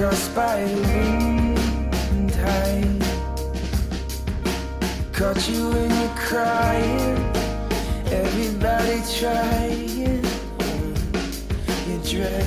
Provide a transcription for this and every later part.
crossed by the wind and tide. Caught you when you're crying, everybody trying on your dress.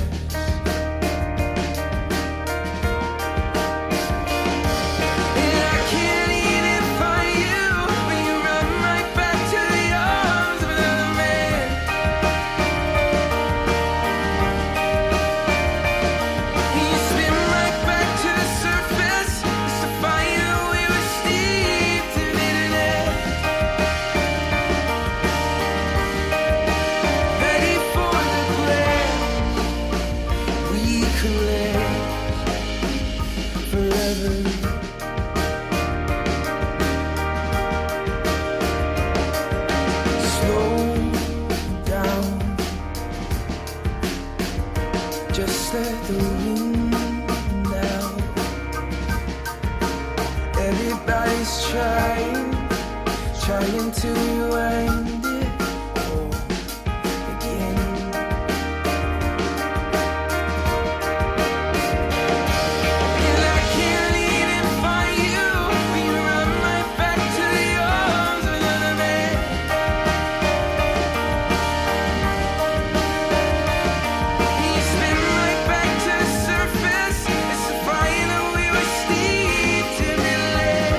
Trying to rewind it all again. And I can't even find you when you run right back to the arms of another man. You spin right back to the surface. It's a fire that we were steeped in love.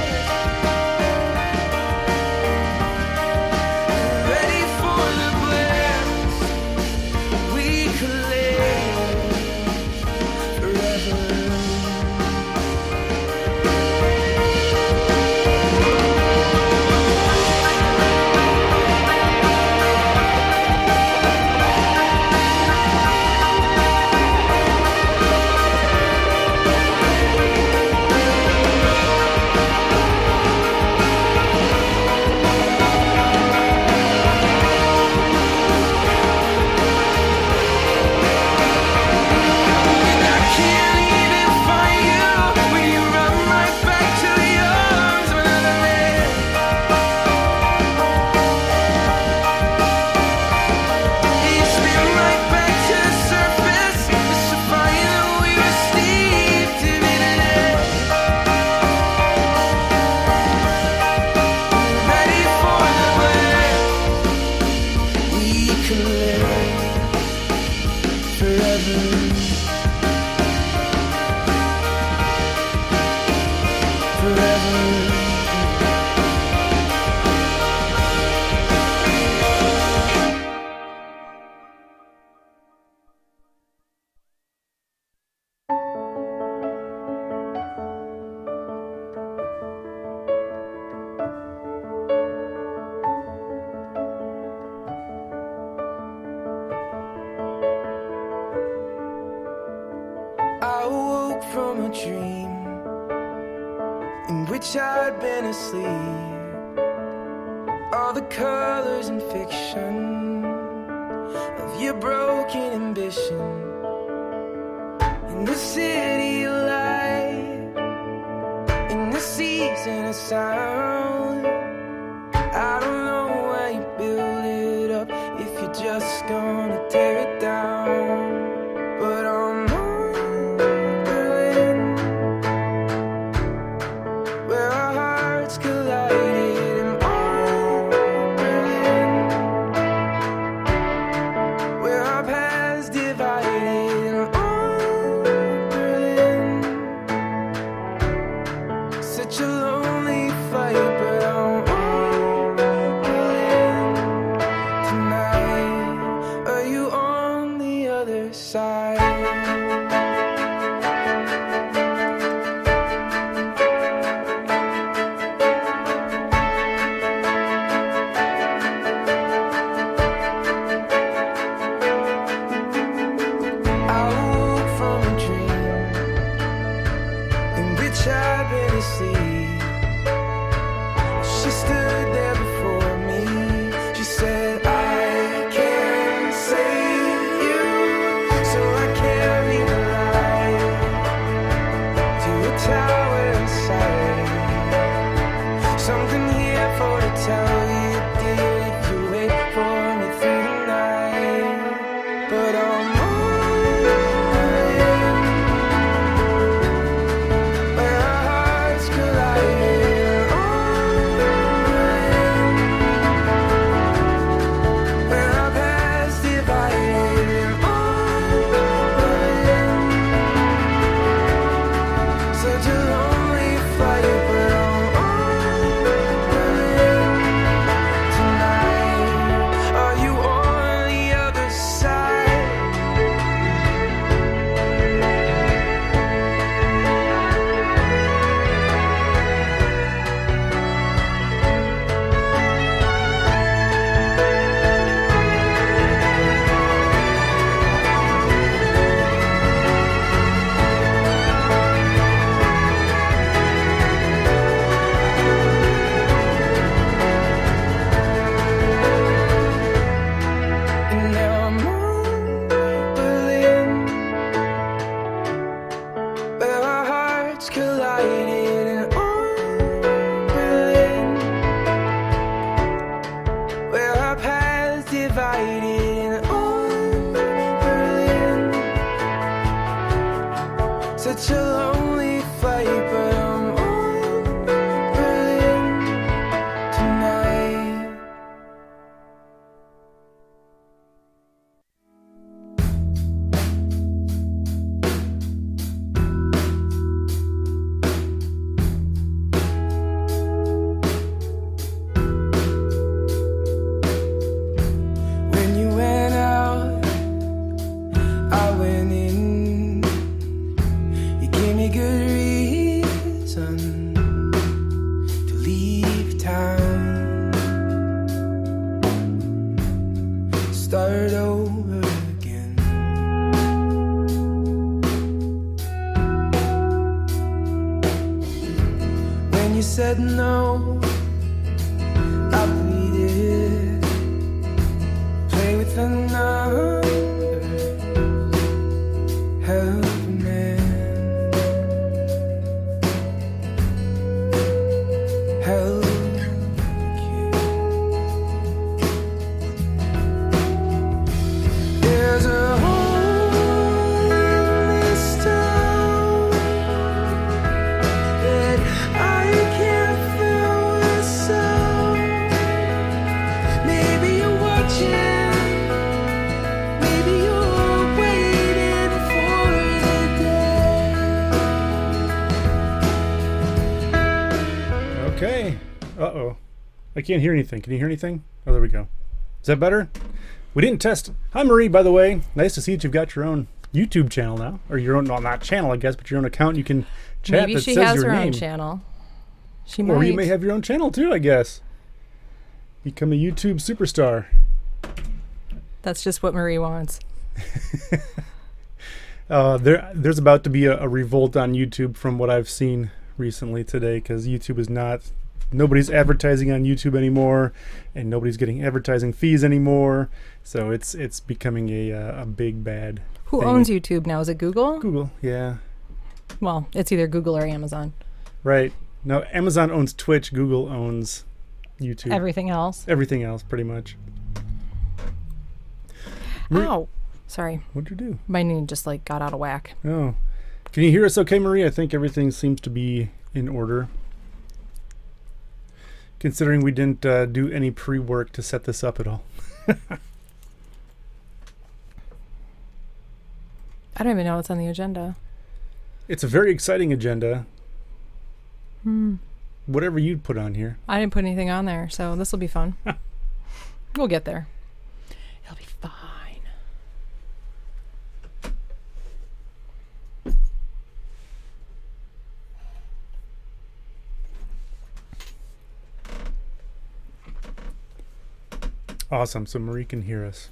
From a dream in which I'd been asleep. All the colors and fiction of your broken ambition. In the city of light, in the season of sound. I don't know why you build it up if you're just gonna tear it down. But I'm such a lonely flight, but I'm on Berlin tonight. When you went out, I went in. You gave me good reason to leave town, start over again. When you said no, I pleaded, play with another helping hand, help you. There's a hole in this town that I can't fill with sound. Maybe you're watching, maybe you're waiting for the day. Okay. Uh-oh. I can't hear anything. Can you hear anything? Oh, there we go. Is that better? We didn't test. Hi, Marie, by the way. Nice to see that you've got your own YouTube channel now. Or your own, well, not channel, I guess, but your own account. You can chat Maybe that she says has your her name. own channel. She might. Or you may have your own channel, too, I guess. Become a YouTube superstar. That's just what Marie wants. There's about to be a revolt on YouTube from what I've seen recently today, because YouTube is not, nobody's advertising on YouTube anymore, and nobody's getting advertising fees anymore. So it's becoming a big bad Who thing. owns YouTube now? Is it Google? Google, yeah. Well, it's either Google or Amazon. Right. No, Amazon owns Twitch, Google owns YouTube. Everything else. Everything else, pretty much. Ow. Sorry. What'd you do? My knee just like got out of whack. Oh. Can you hear us okay, Marie? I think everything seems to be in order. Considering we didn't do any pre-work to set this up at all. I don't even know what's on the agenda. It's a very exciting agenda. Hmm. Whatever you'd put on here. I didn't put anything on there, so this will be fun. We'll get there. It'll be fine. Awesome. So Marie can hear us.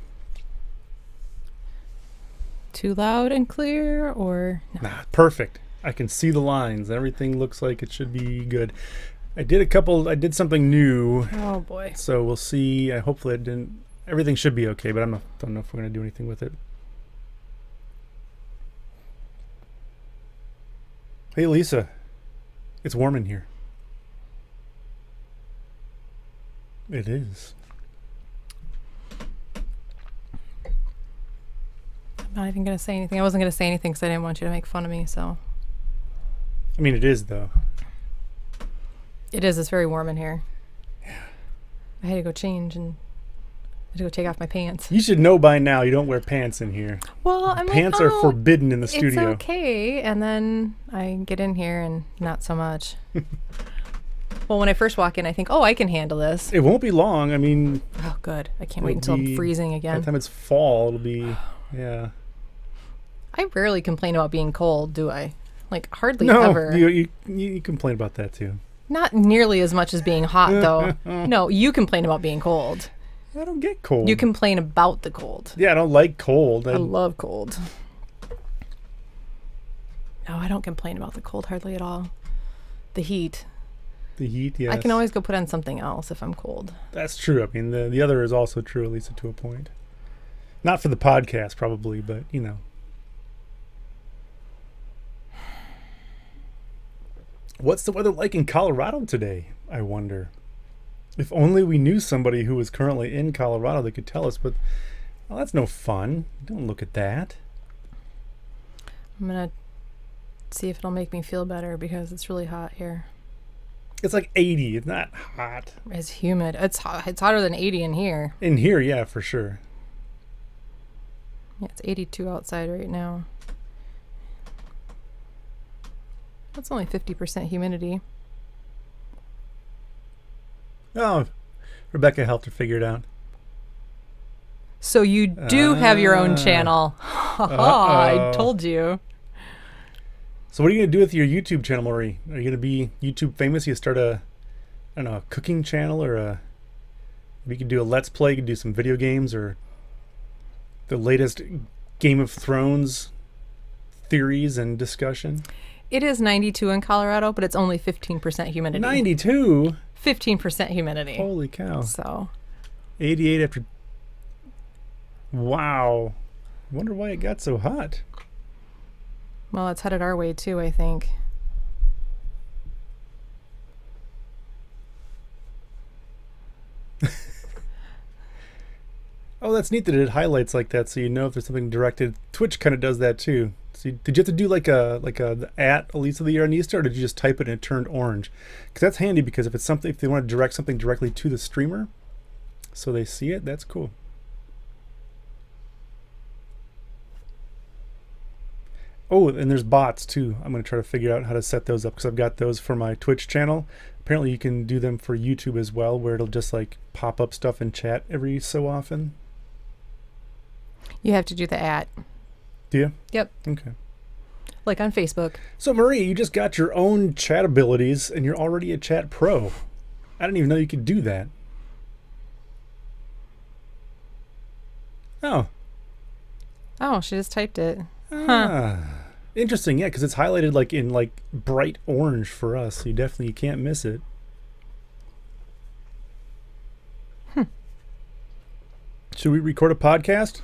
Too loud and clear, or no? Nah, perfect. I can see the lines. Everything looks like it should be good. I did something new. Oh boy. So we'll see. Hopefully it didn't. Everything should be okay, but don't know if we're going to do anything with it. Hey, Lisa. It's warm in here. It is. I'm not even going to say anything. I wasn't going to say anything because I didn't want you to make fun of me, so. I mean, it is, though. It is. It's very warm in here. Yeah. I had to go change and I had to go take off my pants. You should know by now you don't wear pants in here. Well, I'm Pants like, are forbidden in the studio. It's okay. And then I get in here and not so much. Well, when I first walk in, I think, oh, I can handle this. It won't be long. I mean... Oh, good. I can't wait until I'm freezing By again. the time it's fall, it'll be... Yeah. I rarely complain about being cold, do I? Like, hardly No, ever. you complain about that, too. Not nearly as much as being hot, though. No, you complain about being cold. I don't get cold. You complain about the cold. Yeah, I don't like cold. I love cold. No, I don't complain about the cold hardly at all. The heat. The heat, yes. I can always go put on something else if I'm cold. That's true. I mean, the other is also true, at least to a point. Not for the podcast, probably, but, you know. What's the weather like in Colorado today, I wonder? If only we knew somebody who was currently in Colorado that could tell us, but well, that's no fun. Don't look at that. I'm going to See if it'll make me feel better because it's really hot here. It's like 80. It's not hot. It's humid. It's hot. It's hotter than 80 in here. In here, yeah, for sure. Yeah, it's 82 outside right now. That's only 50% humidity. Oh, Rebecca helped her figure it out. So you do have your own channel. I told you. So what are you going to do with your YouTube channel, Marie? Are you going to be YouTube famous? You start a, I don't know, a cooking channel, or a, you could do a Let's Play, you could do some video games, or the latest Game of Thrones theories and discussion. It is 92 in Colorado, but it's only 15% humidity. 92? 15% humidity. Holy cow. So 88 after... Wow. I wonder why it got so hot. well, it's headed our way too, I think. Oh, that's neat that it highlights like that, so you know if there's something directed. Twitch kind of does that too. So did you have to do like a the at Alisa the Yarnista, or did you just type it and it turned orange? Because that's handy, because if it's something, if they want to direct something directly to the streamer, so they see it, that's cool. Oh, and there's bots too. I'm going to try to figure out how to set those up, because I've got those for my Twitch channel. Apparently you can do them for YouTube as well, where it'll just like pop up stuff in chat every so often. You have to do the at. Do you? Yep. Okay. Like on Facebook. So Marie, you just got your own chat abilities and you're already a chat pro. I didn't even know you could do that. Oh. Oh, she just typed it. Ah. Interesting, yeah, because it's highlighted like in like bright orange for us. So you definitely can't miss it. Should we record a podcast?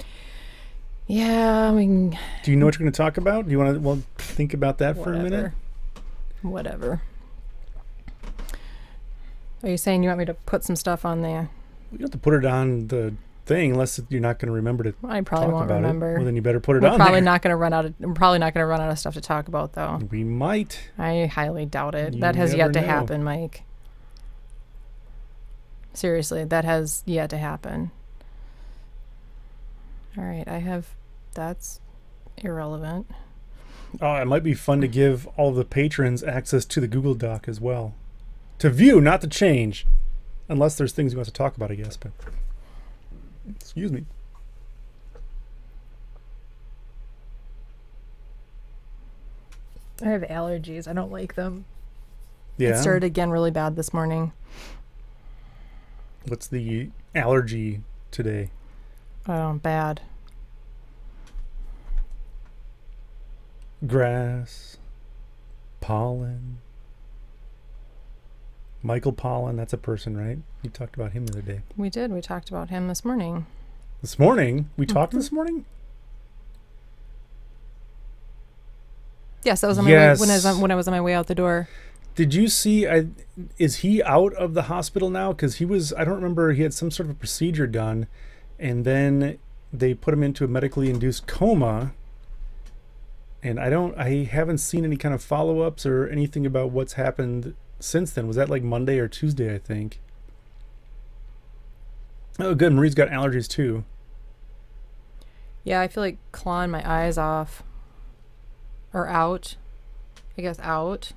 Yeah, I mean... Do you know what you're going to talk about? Do you want to, well, think about that for a minute? Whatever. Are you saying you want me to put some stuff on there? You don't have to put it on the thing unless you're not going to remember to I probably talk won't about remember. it. Well, then you better put it We're on probably there. not going to run out of. We're probably not going to run out of stuff to talk about, though. We might. I highly doubt it. You That has never yet to know. happen, Mike. Seriously, that has yet to happen. All right, I have. That's irrelevant. Oh, it might be fun to give all the patrons access to the Google Doc as well. To view, not to change. Unless there's things you want to talk about, I guess. But excuse me. I have allergies. I don't like them. Yeah. It started again really bad this morning. What's the allergy today? Bad. Grass. Pollen. Michael Pollen, that's a person, right? You talked about him the other day. We did. We talked about him this morning. This morning? We talked this morning? Yes, that was on my Yes. way, when I was on my way out the door. Did you see, is he out of the hospital now? Because he was, I don't remember, he had some sort of a procedure done, and then they put him into a medically induced coma. And I haven't seen any kind of follow-ups or anything about what's happened since then. Was that like Monday or Tuesday, I think? Oh, good. Marie's got allergies too. Yeah, I feel like clawing my eyes off. Or out. I guess out.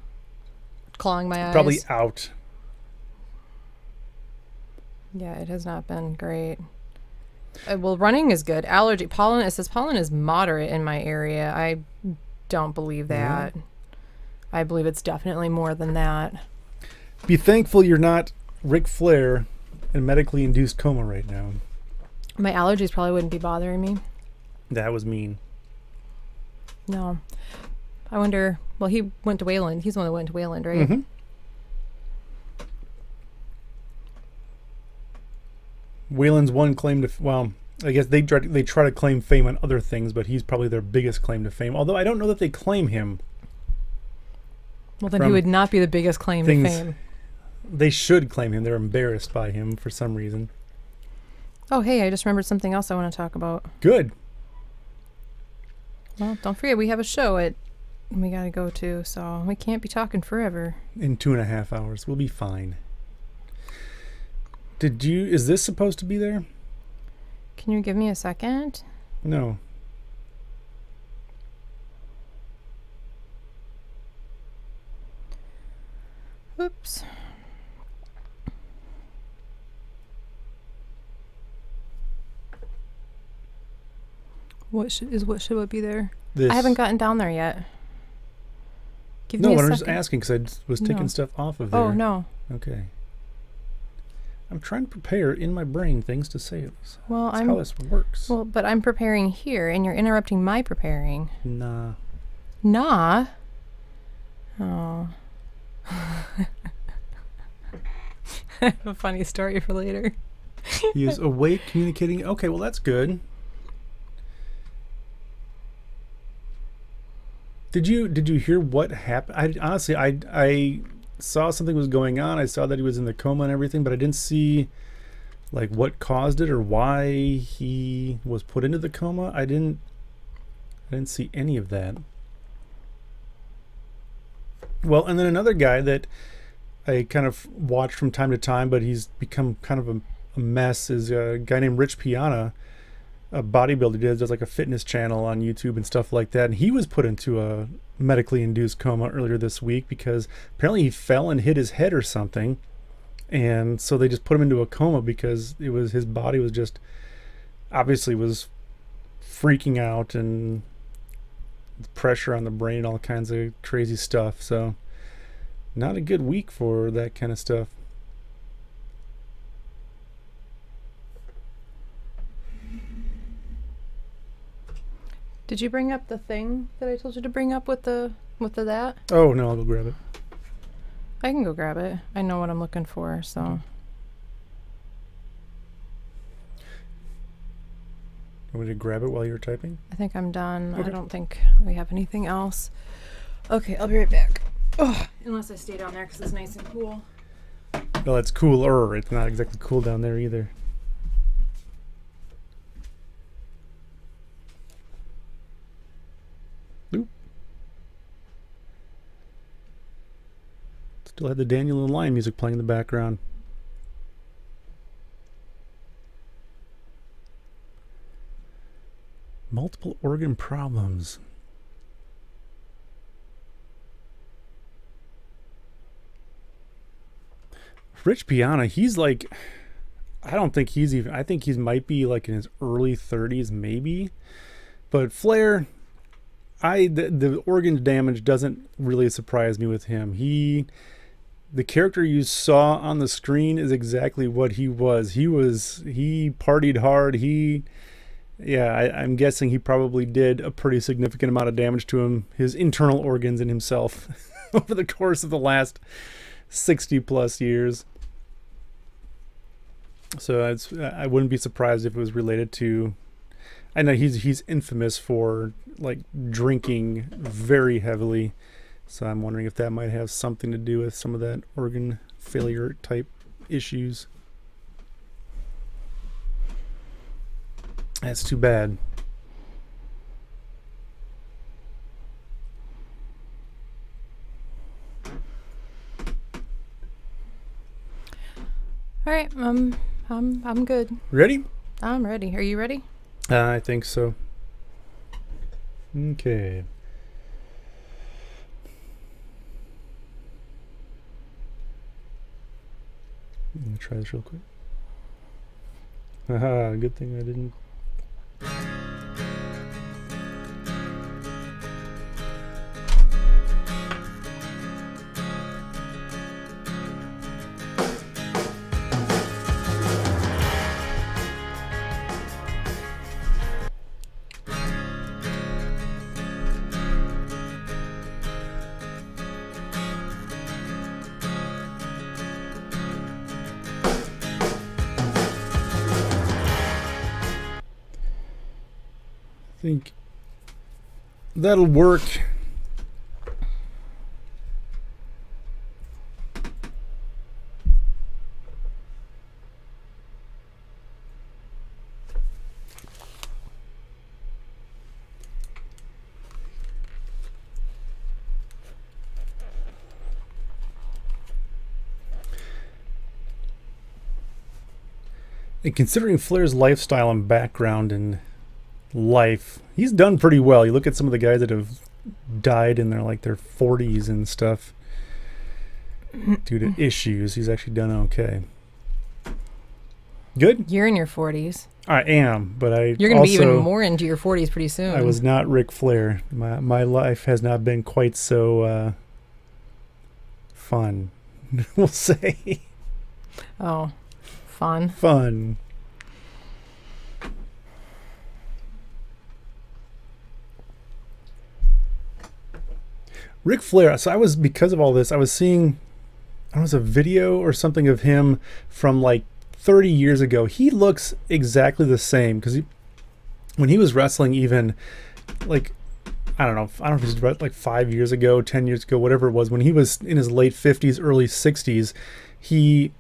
Clawing my eyes. Probably out. Yeah, it has not been great. Well, running is good. Allergy. Pollen, it says pollen is moderate in my area. I don't believe that. I believe it's definitely more than that. Be thankful you're not Ric Flair in medically induced coma right now. My allergies probably wouldn't be bothering me. That was mean. No. I wonder, well, he went to Wayland. He's the one that went to Wayland, right? Mm-hmm. Wayland's one claim to, well, I guess they try to claim fame on other things, but he's probably their biggest claim to fame. Although I don't know that they claim him. Well, then he would not be the biggest claim to fame. They should claim him. They're embarrassed by him for some reason. Oh, hey, I just remembered something else I want to talk about. Good. Well, don't forget, we have a show at we gotta go to, so we can't be talking forever. In 2.5 hours. We'll be fine. Is this supposed to be there? Can you give me a second? No. Oops. What should it be there? This. I haven't gotten down there yet. Give No, me a but I'm second. just asking because I was taking No. stuff off of there. Oh, no. Okay. I'm trying to prepare in my brain things to say. Well, That's how this works. Well, but I'm preparing here, and you're interrupting my preparing. Nah. Nah. Oh. I have a funny story for later. He is awake, communicating. Okay, well, that's good. Did you hear what happened? I saw something was going on. I saw that he was in the coma and everything, but I didn't see like what caused it or why he was put into the coma. I didn't see any of that. Well, and then another guy that I kind of watch from time to time, but he's become kind of a mess, is a guy named Rich Piana, a bodybuilder. He does like a fitness channel on YouTube and stuff like that. And he was put into a medically induced coma earlier this week because apparently he fell and hit his head or something. And so they just put him into a coma because his body was just obviously was freaking out, and pressure on the brain, all kinds of crazy stuff. So not a good week for that kind of stuff. Did you bring up the thing that I told you to bring up with the that? Oh no, I'll go grab it. I can go grab it. I know what I'm looking for, so. You want me to grab it while you're typing? I think I'm done. Okay. I don't think we have anything else. Okay, I'll be right back. Oh, unless I stay down there because it's nice and cool. Well, it's cooler. It's not exactly cool down there either. Oop. Still had the Daniel and Lion music playing in the background. Multiple organ problems. Rich Piana, he's like, I don't think he's even, I think he might be like in his early 30s maybe. But Flair, the organ damage doesn't really surprise me with him. The character you saw on the screen is exactly what he was. He partied hard. I'm guessing he probably did a pretty significant amount of damage to his internal organs and himself over the course of the last 60 plus years. So I wouldn't be surprised if it was related to, I know he's infamous for like drinking very heavily. So I'm wondering if that might have something to do with some of that organ failure type issues. That's too bad. All right, I'm good. Ready? I'm ready. Are you ready? I think so. Okay. I'm gonna try this real quick. Haha, good thing I didn't. I think that'll work. And considering Flair's lifestyle and background and life, he's done pretty well. You look at some of the guys that have died in their 40s and stuff due to issues. He's actually done okay. Good? You're in your 40s. I am, but You're going to be even more into your 40s pretty soon. I was not Ric Flair. My life has not been quite so fun, we'll say. Oh, fun. Fun. Ric Flair. So because of all this, I was seeing, a video or something of him from 30 years ago. He looks exactly the same because when he was wrestling, even I don't know if it was 5 years ago, 10 years ago, whatever it was, when he was in his late 50s, early 60s, he's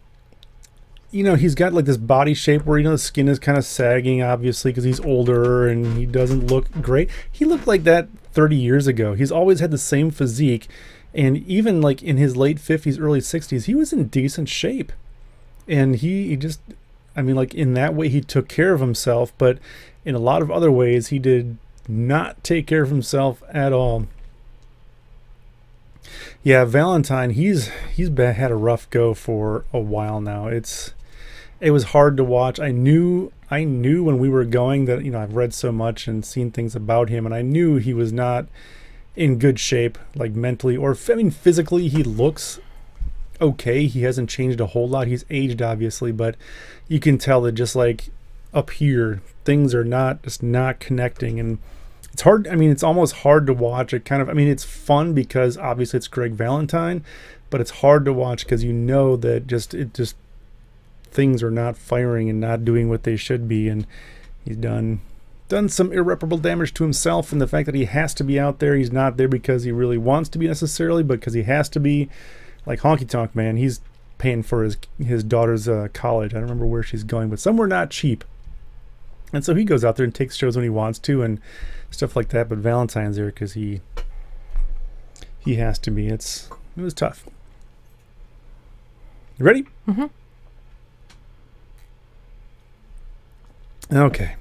got this body shape where, the skin is kind of sagging, obviously, because he's older and he doesn't look great. He looked like that 30 years ago. He's always had the same physique. And even in his late 50s, early 60s, he was in decent shape. And he just, in that way, he took care of himself. But in a lot of other ways, he did not take care of himself at all. Yeah, Valentine, he's had a rough go for a while now. It was hard to watch. I knew when we were going that, I've read so much and seen things about him, and I knew he was not in good shape, mentally or physically. He looks okay. He hasn't changed a whole lot. He's aged, obviously, but you can tell that just up here, things are not connecting, and it's hard. It's almost hard to watch. It's fun because obviously it's Greg Valentine, but it's hard to watch because that things are not firing and not doing what they should be, and he's done some irreparable damage to himself, and the fact that he has to be out there. He's not there because he really wants to be necessarily, but because he has to be. Honky Tonk Man, he's paying for his daughter's college. I don't remember where she's going, but somewhere not cheap. And so he goes out there and takes shows when he wants to and stuff like that, but Valentine's there because he has to be. It was tough. You ready? Mm-hmm. Okay.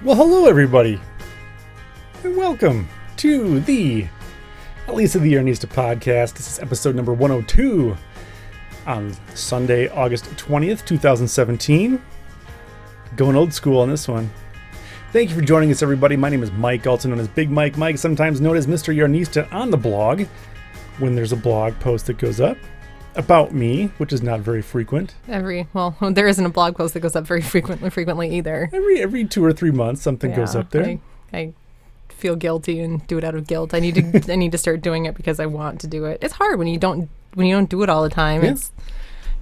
Well, hello everybody, and welcome to the Alisa the Yarnista podcast. This is episode number 102 on Sunday, August 20th, 2017. Going old school on this one. Thank you for joining us, everybody. My name is Mike, also known as Big Mike. Mike, sometimes known as Mr. Yarnista on the blog, when there's a blog post that goes up about me, which is not very frequent. There isn't a blog post that goes up very frequently either. Every 2 or 3 months, something goes up there. I feel guilty and do it out of guilt. I need to start doing it because I want to do it. It's hard when you don't do it all the time.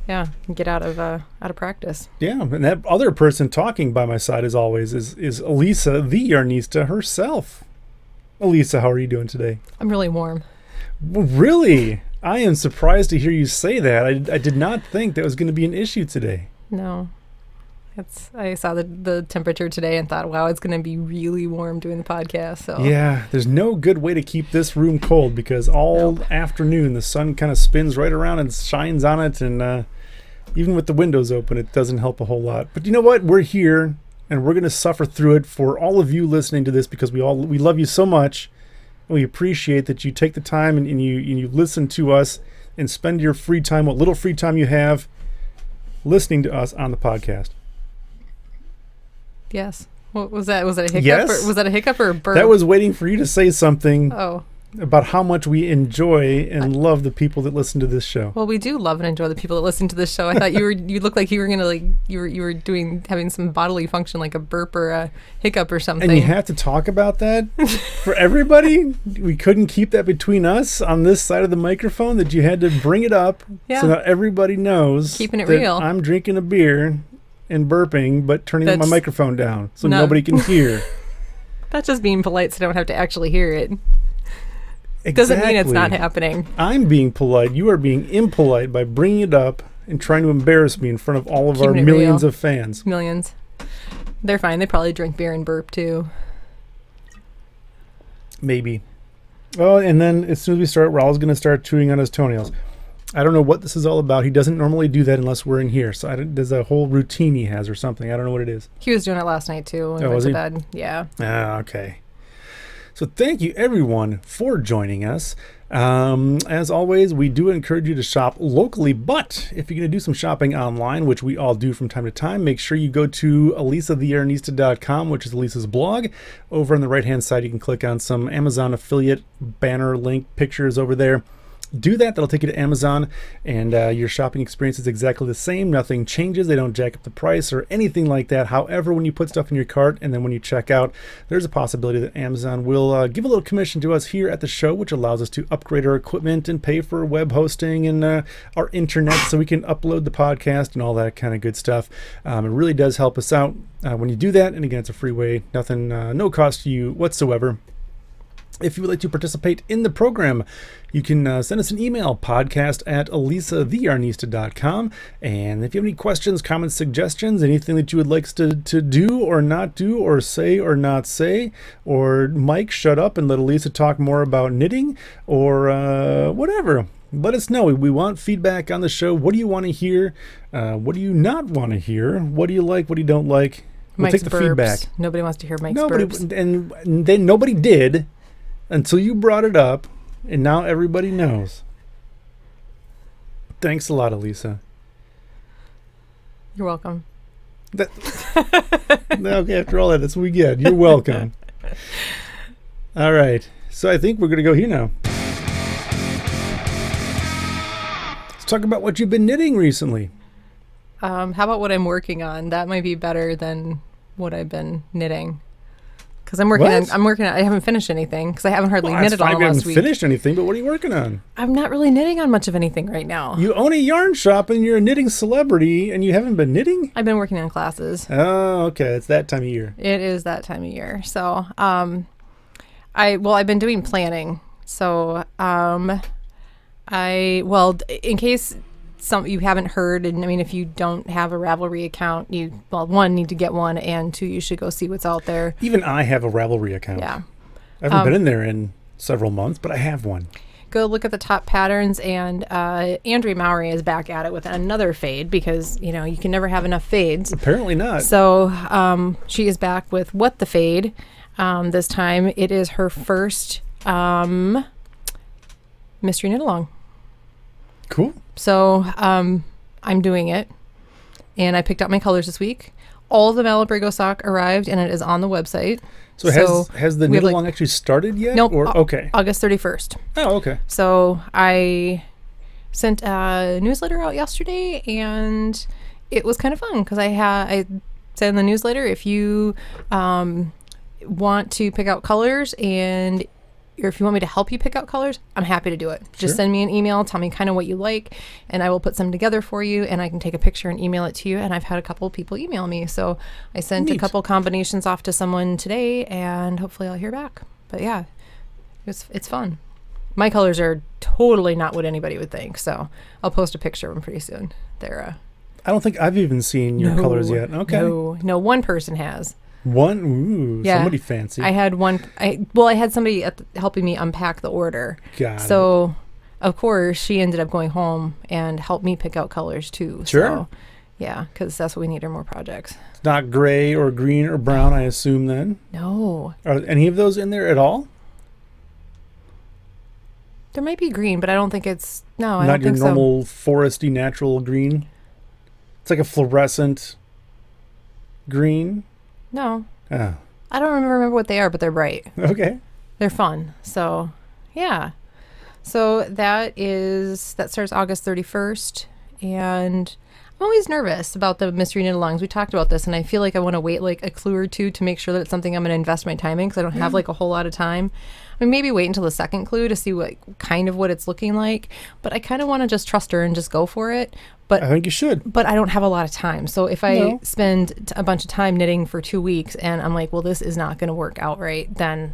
Yeah. Get out of practice. Yeah, and that other person talking by my side as always is Alisa the Yarnista herself. Alisa, how are you doing today? I'm really warm. Really? I am surprised to hear you say that. I did not think that was going to be an issue today. No. I saw the temperature today and thought, wow, it's going to be really warm doing the podcast. So yeah, there's no good way to keep this room cold because all afternoon the sun kind of spins right around and shines on it, and even with the windows open, it doesn't help a whole lot. But you know what? We're here, and we're going to suffer through it for all of you listening to this because we love you so much. We appreciate that you take the time and you listen to us and spend your free time, what little free time you have, listening to us on the podcast. Yes. What was that? Was that a hiccup? Yes. Was that a hiccup or a burp? That was waiting for you to say something about how much we enjoy and love the people that listen to this show. Well, we do love and enjoy the people that listen to this show. I thought you looked like you were gonna you were having some bodily function like a burp or a hiccup or something. And you have to talk about that for everybody. We couldn't keep that between us on this side of the microphone. That you had to bring it up so that everybody knows. Keeping it that real. I'm drinking a beer and burping, but turning my microphone down so nobody can hear. That's just being polite, so I don't have to actually hear it. Doesn't mean it's not Exactly. happening. I'm being polite. You are being impolite by bringing it up and trying to embarrass me in front of all of our Keeping it millions real. of fans. Millions. They're fine. They probably drink beer and burp too. Maybe. Oh, and then as soon as we start, Raul's going to start chewing on his toenails. I don't know what this is all about. He doesn't normally do that unless we're in here. So there's a whole routine he has or something. I don't know what it is. He was doing it last night too when Oh, we went was to he? bed. Yeah. Ah, okay. So thank you everyone for joining us. As always, we do encourage you to shop locally, but if you're going to do some shopping online, which we all do from time to time, make sure you go to alisathe.yarnista.com, which is Elisa's blog. Over on the right-hand side, you can click on some Amazon affiliate banner link pictures over there. Do that. That'll take you to Amazon, and your shopping experience is exactly the same. Nothing changes. They don't jack up the price or anything like that. However, when you put stuff in your cart and then when you check out, there's a possibility that Amazon will give a little commission to us here at the show, which allows us to upgrade our equipment and pay for web hosting and our internet so we can upload the podcast and all that kind of good stuff. It really does help us out when you do that. And again, it's a free way. Nothing, no cost to you whatsoever. If you would like to participate in the program, you can send us an email, podcast@alisathe.yarnista.com. And if you have any questions, comments, suggestions, anything that you would like us to do or not do or say or not say, or Mike, shut up and let Alisa talk more about knitting or whatever, let us know. We want feedback on the show. What do you want to hear? What do you not want to hear? What do you like? What do you don't like? We'll Mike's take the burps. feedback. Nobody wants to hear Mike's Nobody, burps. and then nobody did until you brought it up, and now everybody knows. Thanks a lot, Alisa. You're welcome. Okay, after all that, that's what we get. You're welcome. All right, so I think we're going to go here now. Let's talk about what you've been knitting recently. How about what I'm working on? That might be better than what I've been knitting. Because I'm working What? on, I haven't finished anything because I haven't hardly Well, that's knitted all fine. We last haven't week. finished anything, but what are you working on? I'm not really knitting on much of anything right now. You own a yarn shop and you're a knitting celebrity, and you haven't been knitting? I've been working on classes. Oh, okay. It's that time of year. It is that time of year. So, I've been doing planning. So, in case you haven't heard, and I mean, if you don't have a Ravelry account, one, need to get one, and two, you should go see what's out there. Even I have a Ravelry account. Yeah. I haven't been in there in several months, but I have one. Go look at the top patterns, and Andrea Mowry is back at it with another fade because, you can never have enough fades. Apparently not. So she is back with What the Fade. This time it is her first mystery knit along. Cool. So I'm doing it, and I picked out my colors this week. All the Malabrigo sock arrived, and it is on the website. So has the we have, knit along actually started yet? Nope. Or, okay. August 31st. Oh, okay. So I sent a newsletter out yesterday, and it was kind of fun because I said in the newsletter, if you want to pick out colors or if you want me to help you pick out colors, I'm happy to do it. Just Sure. send me an email, tell me kind of what you like, and I will put some together for you, and I can take a picture and email it to you. And I've had a couple people email me. So I sent a Neat. couple combinations off to someone today, and hopefully I'll hear back. But yeah, it's fun. My colors are totally not what anybody would think, so I'll post a picture of them pretty soon. They're I don't think I've even seen your colors yet. Okay. No, one person has. One? Ooh, Yeah. somebody fancy. I had somebody helping me unpack the order. Got So, of course, she ended up going home and helped me pick out colors too. Sure. So, yeah, because that's what we need are more projects. It's not gray or green or brown, I assume, then. No. Are any of those in there at all? There might be green, but I don't think it's... No, I Not don't your think normal foresty natural green? It's like a fluorescent green? so. No. Oh, I don't remember what they are, but they're bright. okay. They're fun. So, yeah. So that starts August 31st. And I'm always nervous about the mystery knit alongs. We talked about this, and I feel like I want to wait like a clue or two to make sure that it's something I'm going to invest my time in because I don't have like a whole lot of time. I mean, maybe wait until the second clue to see what it's looking like. But I kind of want to just trust her and just go for it. But I think you should. But I don't have a lot of time. So if I No. spend a bunch of time knitting for 2 weeks and I'm like, well, this is not going to work out right, then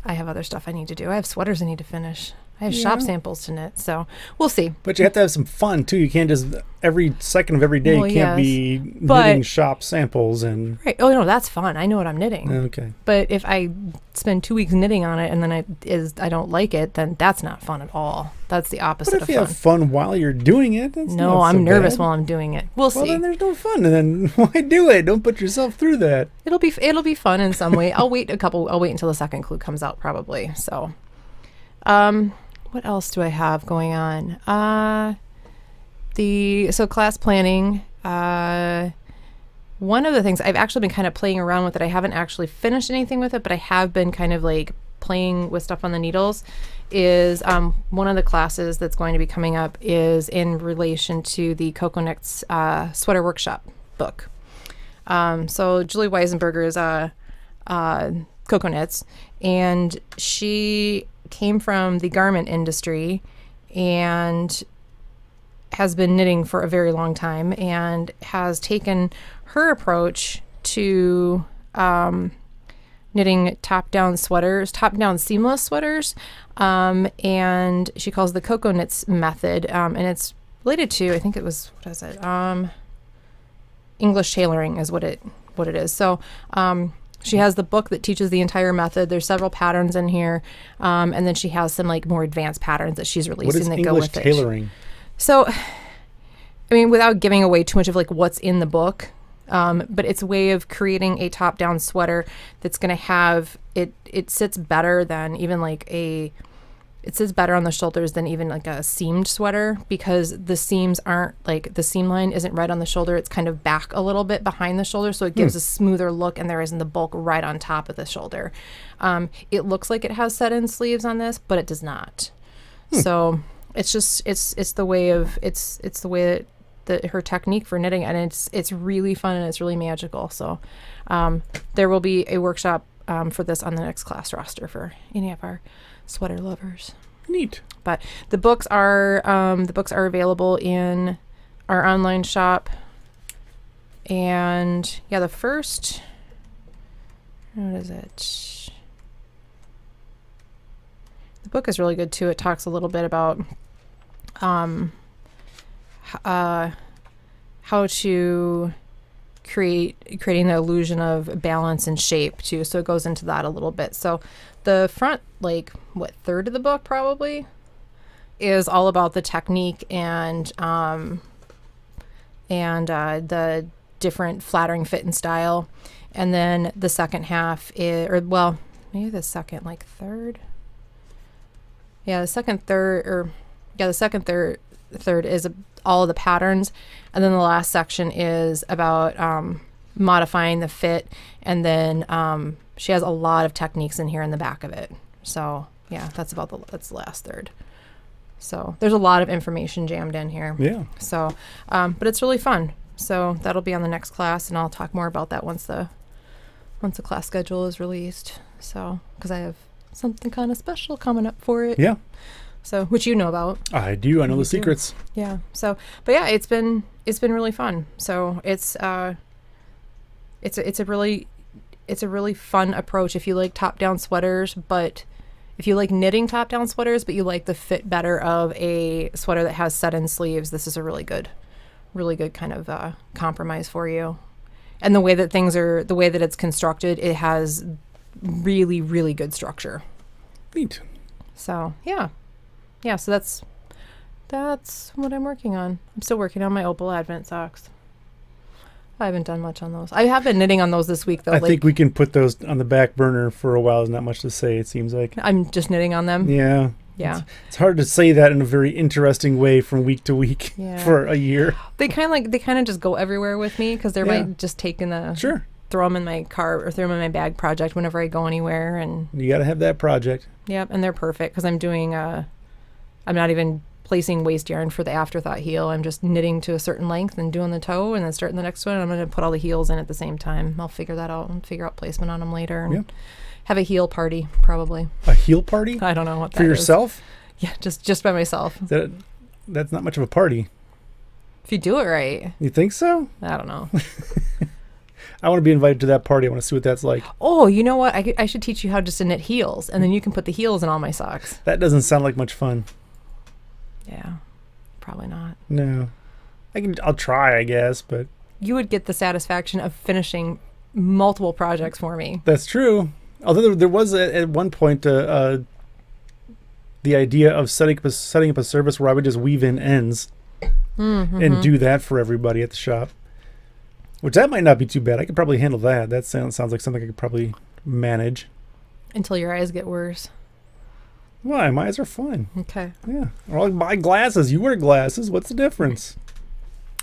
I have other stuff I need to do. I have sweaters I need to finish. I have shop samples to knit, so we'll see. But you have to have some fun too. You can't just every second of every day Well, you can't yes. be But- knitting shop samples and Right. Oh no, that's fun. I know what I'm knitting. okay. But if I spend 2 weeks knitting on it and then I don't like it, then that's not fun at all. That's the opposite But if of you fun. have fun while you're doing it, that's No, not so I'm nervous bad. while I'm doing it. We'll Well, see. then there's no fun, and then why do it? Don't put yourself through that. It'll be fun in some way. I'll wait until the second clue comes out probably. So, what else do I have going on? Class planning. One of the things I've actually been kind of playing around with it. I haven't actually finished anything with it, but I have been kind of like playing with stuff on the needles. Is one of the classes that's going to be coming up is in relation to the Cocoa Knits Sweater Workshop book. So Julie Weisenberger is Cocoa Knits, and she came from the garment industry and has been knitting for a very long time and has taken her approach to knitting top-down seamless sweaters, and she calls the Cocoa Knits method, and it's related to, I think it was, what is it? English tailoring is what it is. So she has the book that teaches the entire method. There's several patterns in here, and then she has some like more advanced patterns that she's releasing What is that English go with tailoring? it. So, I mean, without giving away too much of like what's in the book, but it's a way of creating a top-down sweater that's going to have it. It sits better than even like it sits better on the shoulders than even like a seamed sweater, because the seams aren't like, the seam line isn't right on the shoulder. It's kind of back a little bit behind the shoulder. So it gives a smoother look, and there isn't the bulk right on top of the shoulder. It looks like it has set-in sleeves on this, but it does not. So it's just, it's the way that her technique for knitting, and it's really fun and it's really magical. So there will be a workshop for this on the next class roster for any of our sweater lovers. Neat. But the books are available in our online shop, and yeah, the first, what is it? The book is really good too. It talks a little bit about how to creating the illusion of balance and shape too. So it goes into that a little bit. So the front, like third of the book probably is all about the technique and the different flattering fit and style. And then the second half is, or well, maybe the second, like third. Yeah, the second third is all of the patterns, and then the last section is about modifying the fit, and then she has a lot of techniques in here in the back of it. So yeah, that's the last third. So there's a lot of information jammed in here. Yeah. So, but it's really fun. So that'll be on the next class, and I'll talk more about that once the class schedule is released. So, because I have something kind of special coming up for it. Yeah. So, which you know about. I do. I know You the do. secrets. Yeah. So, but yeah, it's been really fun. So it's a really fun approach if you like top-down sweaters, but if you like knitting top-down sweaters, but you like the fit better of a sweater that has set-in sleeves, this is a really good kind of compromise for you. And the way that it's constructed, it has really, really good structure. Neat. So yeah. So that's what I'm working on. I'm still working on my Opal Advent socks. I haven't done much on those. I have been knitting on those this week, though. I think we can put those on the back burner for a while. There's not much to say, it seems like. I'm just knitting on them. Yeah. Yeah. It's hard to say that in a very interesting way from week to week for a year. They kind of just go everywhere with me, because they're my just taking the throw them in my car or throw them in my bag project whenever I go anywhere, and you got to have that project. Yep, and they're perfect because I'm doing I'm not even placing waste yarn for the afterthought heel. I'm just knitting to a certain length and doing the toe, and then starting the next one. I'm going to put all the heels in at the same time. I'll figure that out and figure out placement on them later, and have a heel party probably. A heel party? I don't know what that for yourself? Is. Yeah, just by myself. That's not much of a party. If you do it right. You think so? I don't know. I want to be invited to that party. I want to see what that's like. Oh, you know what? I should teach you how just to knit heels, and then you can put the heels in all my socks. That doesn't sound like much fun. Yeah, probably not. No. I'll try, I guess, but... You would get the satisfaction of finishing multiple projects for me. That's true. Although there was at one point the idea of setting up a service where I would just weave in ends and do that for everybody at the shop. Which that might not be too bad. I could probably handle that. That sounds like something I could probably manage. Until your eyes get worse. Why? My eyes are fine. Okay. Yeah. Or I'll buy glasses. You wear glasses. What's the difference?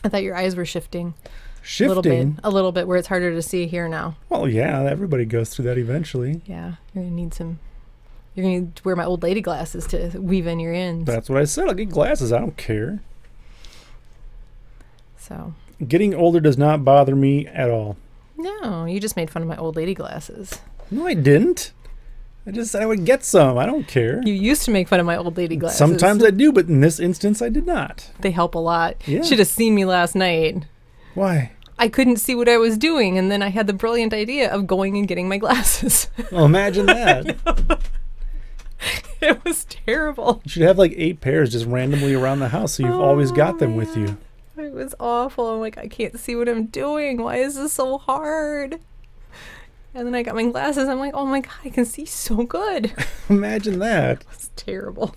I thought your eyes were shifting. Shifting? A little bit where it's harder to see here now. Well, yeah. Everybody goes through that eventually. Yeah. You're going to need some... You're going to need to wear my old lady glasses to weave in your ends. That's what I said. I'll get glasses. I don't care. So... Getting older does not bother me at all. No, you just made fun of my old lady glasses. No, I didn't. I just said I would get some. I don't care. You used to make fun of my old lady glasses. Sometimes I do, but in this instance, I did not. They help a lot. Yeah. Should have seen me last night. Why? I couldn't see what I was doing, and then I had the brilliant idea of going and getting my glasses. Well, imagine that. It was terrible. You should have like 8 pairs just randomly around the house so you've always got them with you. It was awful. I'm like, I can't see what I'm doing. Why is this so hard? And then I got my glasses. I'm like, oh my God, I can see so good. Imagine that. It's terrible.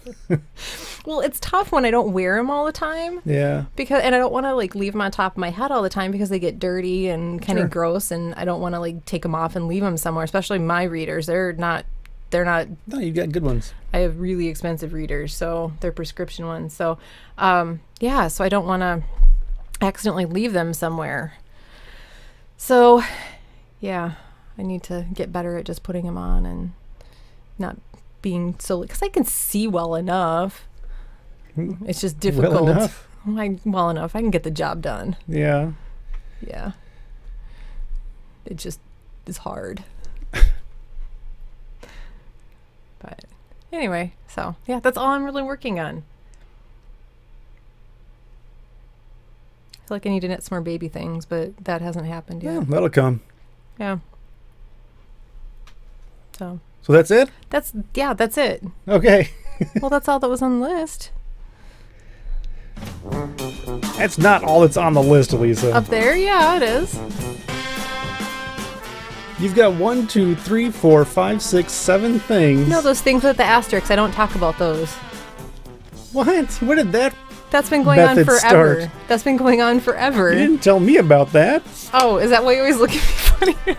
Well, it's tough when I don't wear them all the time. Yeah. And I don't want to like leave them on top of my head all the time because they get dirty and kind of gross, and I don't want to like take them off and leave them somewhere, especially my readers. They're not. No, you got good ones. I have really expensive readers, so they're prescription ones. So, yeah, so I don't want to accidentally leave them somewhere. So, yeah, I need to get better at just putting them on and not being so, because I can see well enough. It's just difficult. Well enough? Well enough. I can get the job done. Yeah. Yeah. It just is hard. But anyway, so yeah, that's all I'm really working on. I feel like I need to knit some more baby things, but that hasn't happened yet. Yeah, that'll come. Yeah. So that's it? that's it. Okay. Well, that's all that was on the list. That's not all that's on the list, Alisa. Up there, yeah, it is. You've got 1, 2, 3, 4, 5, 6, 7 things. No, those things with the asterisks, I don't talk about those. What? Where did that... That's been going on method forever. start? That's been going on forever. You didn't tell me about that. Oh, is that why you always look at me funny?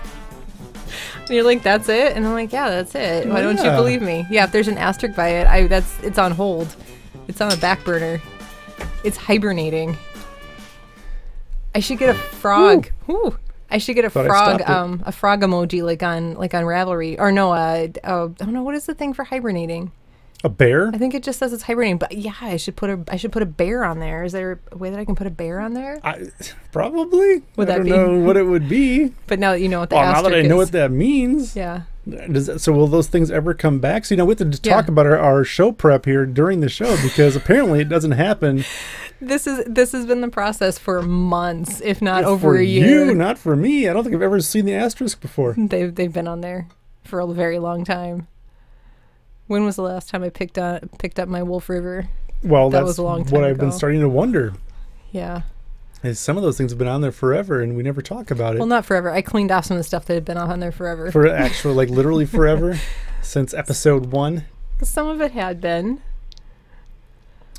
And you're like, that's it? And I'm like, yeah, that's it. Why don't you Yeah. believe me? Yeah, if there's an asterisk by it, it's on hold. It's on the back burner. It's hibernating. I should get a frog. Ooh. I should get a Thought I frog, stopped it. a frog emoji like on Ravelry. Or no, I don't know, what is the thing for hibernating? A bear? I think it just says it's hibernating, but yeah, I should put a bear on there. Is there a way that I can put a bear on there? Probably. Would I that don't be- know what it would be. But now that you know what the Well, now asterisk that I know is. what that means. Yeah. So will those things ever come back? So, we have to talk about our show prep here during the show, because apparently it doesn't happen. This has been the process for months, if not over for a year. you, not for me. I don't think I've ever seen the asterisk before. They've been on there for a very long time. When was the last time I picked up my Wolf River? Well, That that's was a long time what I've been ago. starting to wonder. Yeah. Is some of those things have been on there forever, and we never talk about it. Well, not forever. I cleaned off some of the stuff that had been on there forever. For actual, like literally forever, since episode 1. Some of it had been.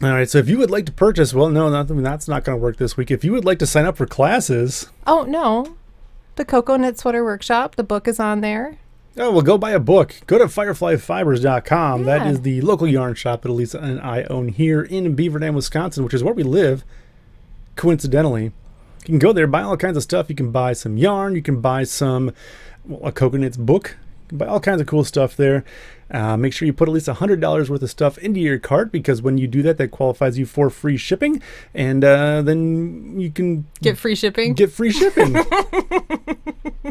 All right, so if you would like to purchase, well, no, that's not going to work this week. If you would like to sign up for classes, Oh, no. The Cocoa Knit Sweater Workshop. The book is on there. oh, well, go buy a book. Go to fireflyfibers.com. Yeah. That is the local yarn shop that Alisa and I own here in Beaver Dam, Wisconsin, which is where we live, coincidentally. You can go there, buy all kinds of stuff. You can buy some yarn. You can buy a Coconuts book. You can buy all kinds of cool stuff there. Make sure you put at least $100 worth of stuff into your cart, because when you do that, that qualifies you for free shipping. And then you can Get free shipping. get free shipping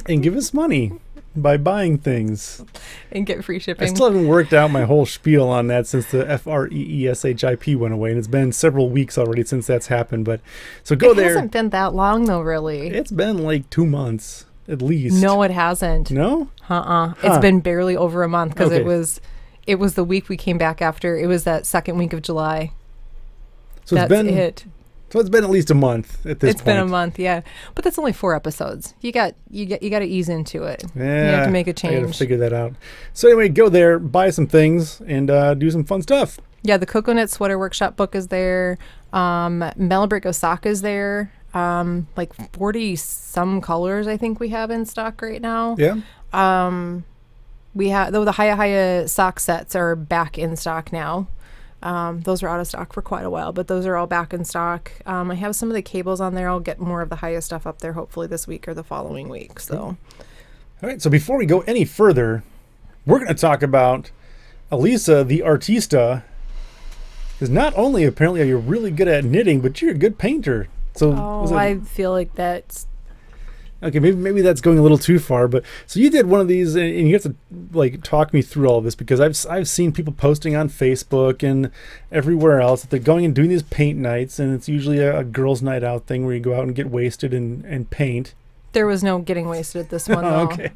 and give us money by buying things. And get free I shipping. still haven't worked out my whole spiel on that since the FREESHIP went away, and it's been several weeks already since that's happened. But so go It there. hasn't been that long, though, really. It's been like 2 months. at least. No, it hasn't. No? It's been barely over a month because Okay. it was the week we came back after. It was that second week of July. So That's it. So it's been at least a month at this point. It's been a month, yeah. But that's only 4 episodes. You got to ease into it. Yeah, you have to make a I got change. to figure that out. So anyway, go there, buy some things, and do some fun stuff. Yeah, the Coconut Sweater Workshop book is there. Malabrick Osaka is there. Like 40 some colors I think we have in stock right now. Yeah. We have the Haya sock sets are back in stock now. Those were out of stock for quite a while, but those are all back in stock. I have some of the cables on there. I'll get more of the Haya stuff up there hopefully this week or the following week. So, all right. So before we go any further, we're going to talk about Alisa the Yarnista, because not only apparently are you really good at knitting, but you're a good painter. So I feel like that's okay. Maybe that's going a little too far, but so you did one of these, and you have to like talk me through all of this, because I've seen people posting on Facebook and everywhere else that they're going and doing these paint nights, and it's usually a girls' night out thing where you go out and get wasted and paint. there was no getting wasted at this one. Though. Okay.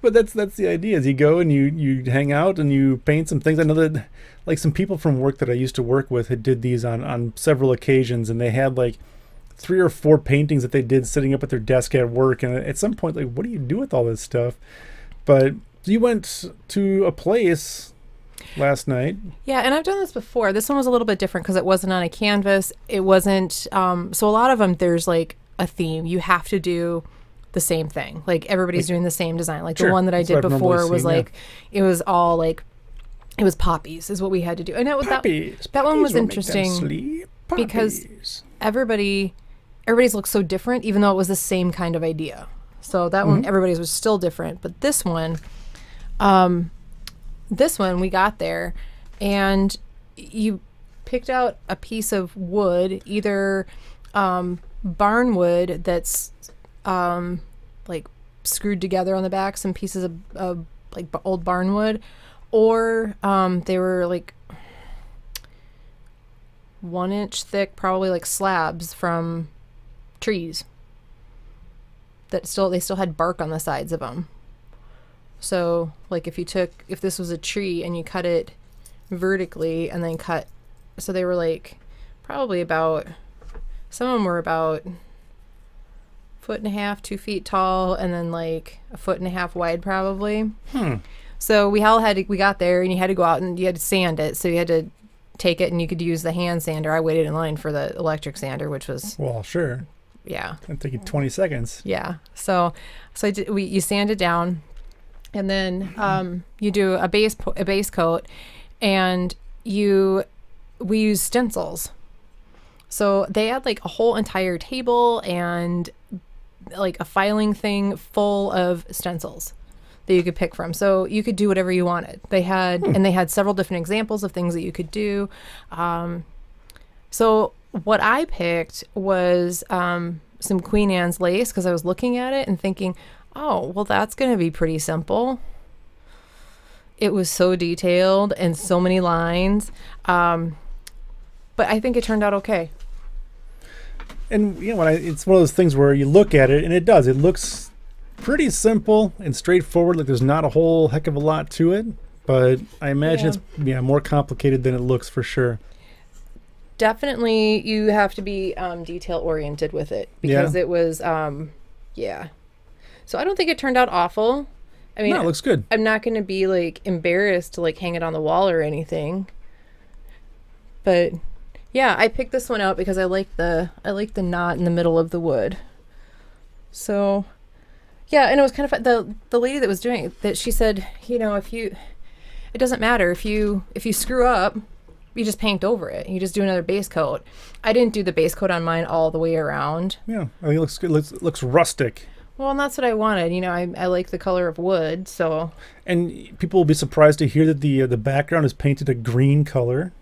But that's the idea, is you go and you hang out and you paint some things. I know that like some people from work that I used to work with had did these on several occasions, and they had like 3 or 4 paintings that they did sitting up at their desk at work. And at some point, like, what do you do with all this stuff? But you went to a place last night. Yeah, and I've done this before. This one was a little bit different because it wasn't on a canvas. It wasn't, so a lot of them, there's like a theme. You have to do the same thing. Like everybody's doing the same design. Like Sure. the one that I That's did what I've before normally was seen, like, it was all like, it was poppies is what we had to do. And that one was interesting because everybody's looked so different, even though it was the same kind of idea. So that one, everybody's was still different. But this one we got there and you picked out a piece of wood, either barn wood that's like screwed together on the back, some pieces of like old barn wood, or they were like 1 inch thick, probably like slabs from trees that they still had bark on the sides of them. So like if this was a tree and you cut it vertically and then so they were like probably about, some of them were about 1.5 feet, 2 feet tall, and then like 1.5 feet wide probably. So we got there and you had to go out and you had to sand it. So you had to take it and you could use the hand sander. I waited in line for the electric sander, which was, Well, sure. yeah. It'd take you 20 seconds. Yeah. So you sand it down, and then you do a base coat, and we use stencils. So they had like a whole entire table and like a filing thing full of stencils that you could pick from. So you could do whatever you wanted. They had several different examples of things that you could do. So what I picked was some Queen Anne's lace, because I was looking at it and thinking, oh, well, that's going to be pretty simple. It was so detailed and so many lines. But I think it turned out okay. And you know, it's one of those things where you look at it and it looks pretty simple and straightforward. Like there's not a whole heck of a lot to it, but I imagine it's more complicated than it looks for sure. Definitely you have to be detail oriented with it, because it was so I don't think it turned out awful. I mean, no, it looks good. I'm not going to be like embarrassed to like hang it on the wall or anything, but yeah, I picked this one out because I like the knot in the middle of the wood. So yeah, and it was kind of fun. The lady that was doing it, that she said, you know, it doesn't matter if you screw up, you just paint over it. You just do another base coat. I didn't do the base coat on mine all the way around. Yeah, I mean, it looks good. It looks rustic. Well, and that's what I wanted. You know, I like the color of wood, so. And people will be surprised to hear that the background is painted a green color.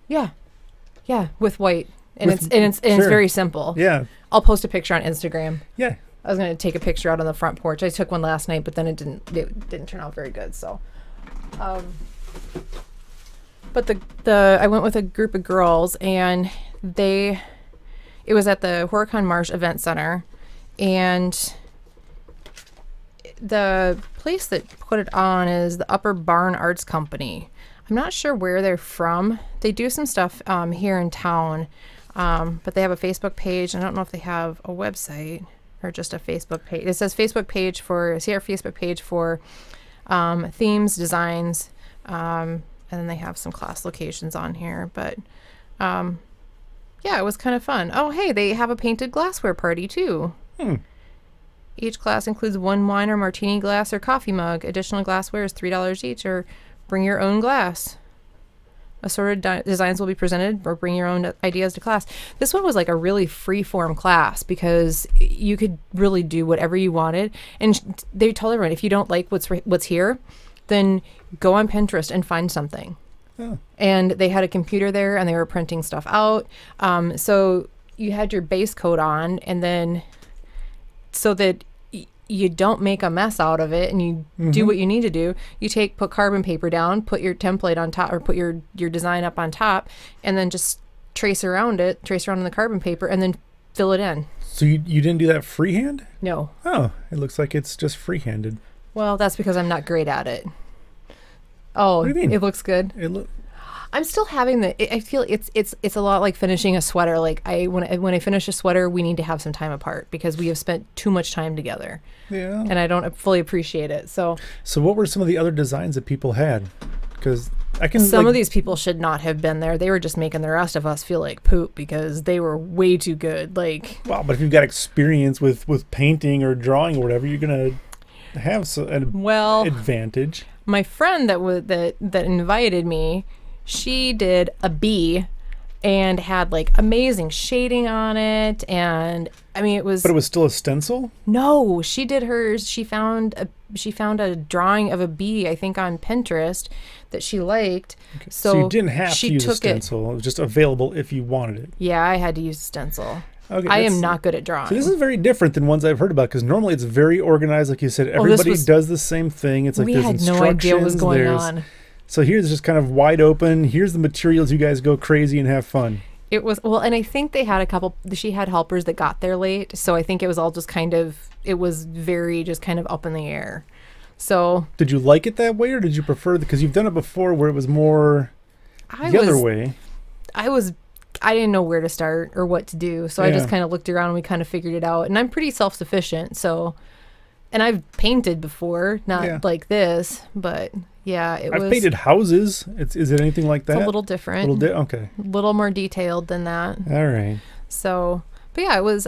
Yeah, with white, and it's very simple. Yeah, I'll post a picture on Instagram. Yeah, I was going to take a picture out on the front porch. I took one last night, but then it didn't turn out very good. So, but I went with a group of girls, and it was at the Horicon Marsh Event Center, and the place that put it on is the Upper Barn Arts Company. I'm not sure where they're from. They do some stuff here in town, but they have a Facebook page. I don't know if they have a website or just a Facebook page. It says Facebook page for, see our Facebook page for themes, designs, and then they have some class locations on here. But yeah, it was kind of fun. Oh, hey, they have a painted glassware party too. Each class includes one wine or martini glass or coffee mug. Additional glassware is $3 each, or bring your own glass. Assorted designs will be presented, or bring your own ideas to class. This one was like a really free-form class because you could really do whatever you wanted. And they told everyone, if you don't like what's here, then go on Pinterest and find something. Oh. And they had a computer there, and they were printing stuff out. So you had your base coat on, and then so that you don't make a mess out of it and you do what you need to do, you put carbon paper down, put your template on top, or put your design up on top, and then just trace around on the carbon paper, and then fill it in. So you didn't do that freehand? No. Oh, it looks like it's just free-handed. Well, that's because I'm not great at it. Oh, what do you mean? It looks good. I'm still having I feel it's a lot like finishing a sweater. Like when I finish a sweater, we need to have some time apart because we have spent too much time together. Yeah. And I don't fully appreciate it. So what were some of the other designs that people had? Because some of these people should not have been there. They were just making the rest of us feel like poop because they were way too good. Like, wow, but if you've got experience with painting or drawing or whatever, you're gonna have an advantage. My friend that invited me, she did a bee and had like amazing shading on it, and I mean it was. But it was still a stencil? No, she did hers. She found a drawing of a bee, I think, on Pinterest that she liked. Okay. So you didn't have to use a stencil. It was just available if you wanted it. Yeah, I had to use a stencil. Okay, I am not good at drawing. So this is very different than ones I've heard about because normally it's very organized, like you said. Everybody does the same thing. It's like we there's had instructions. No idea what was going on. So here's just kind of wide open. Here's the materials. You guys go crazy and have fun. It was, well, and I think they had she had helpers that got there late. So I think it was all just it was very just kind of up in the air. So. Did you like it that way or did you prefer, because you've done it before where it was more the other way? I didn't know where to start or what to do. So I just kind of looked around and we kind of figured it out. And I'm pretty self-sufficient. So, and I've painted before, not like this, but yeah, I've painted houses. Is it anything like that? It's a little different. Okay. A little more detailed than that. All right. So, but yeah, it was,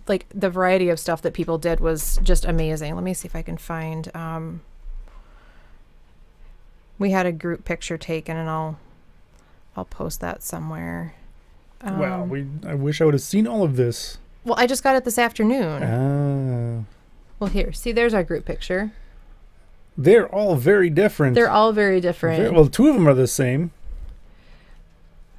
like the variety of stuff that people did was just amazing. Let me see if I can find, we had a group picture taken and I'll post that somewhere. Wow, I wish I would have seen all of this. Well, I just got it this afternoon. Oh. Well, here, see, there's our group picture. They're all very different. They're all very different. Well, two of them are the same.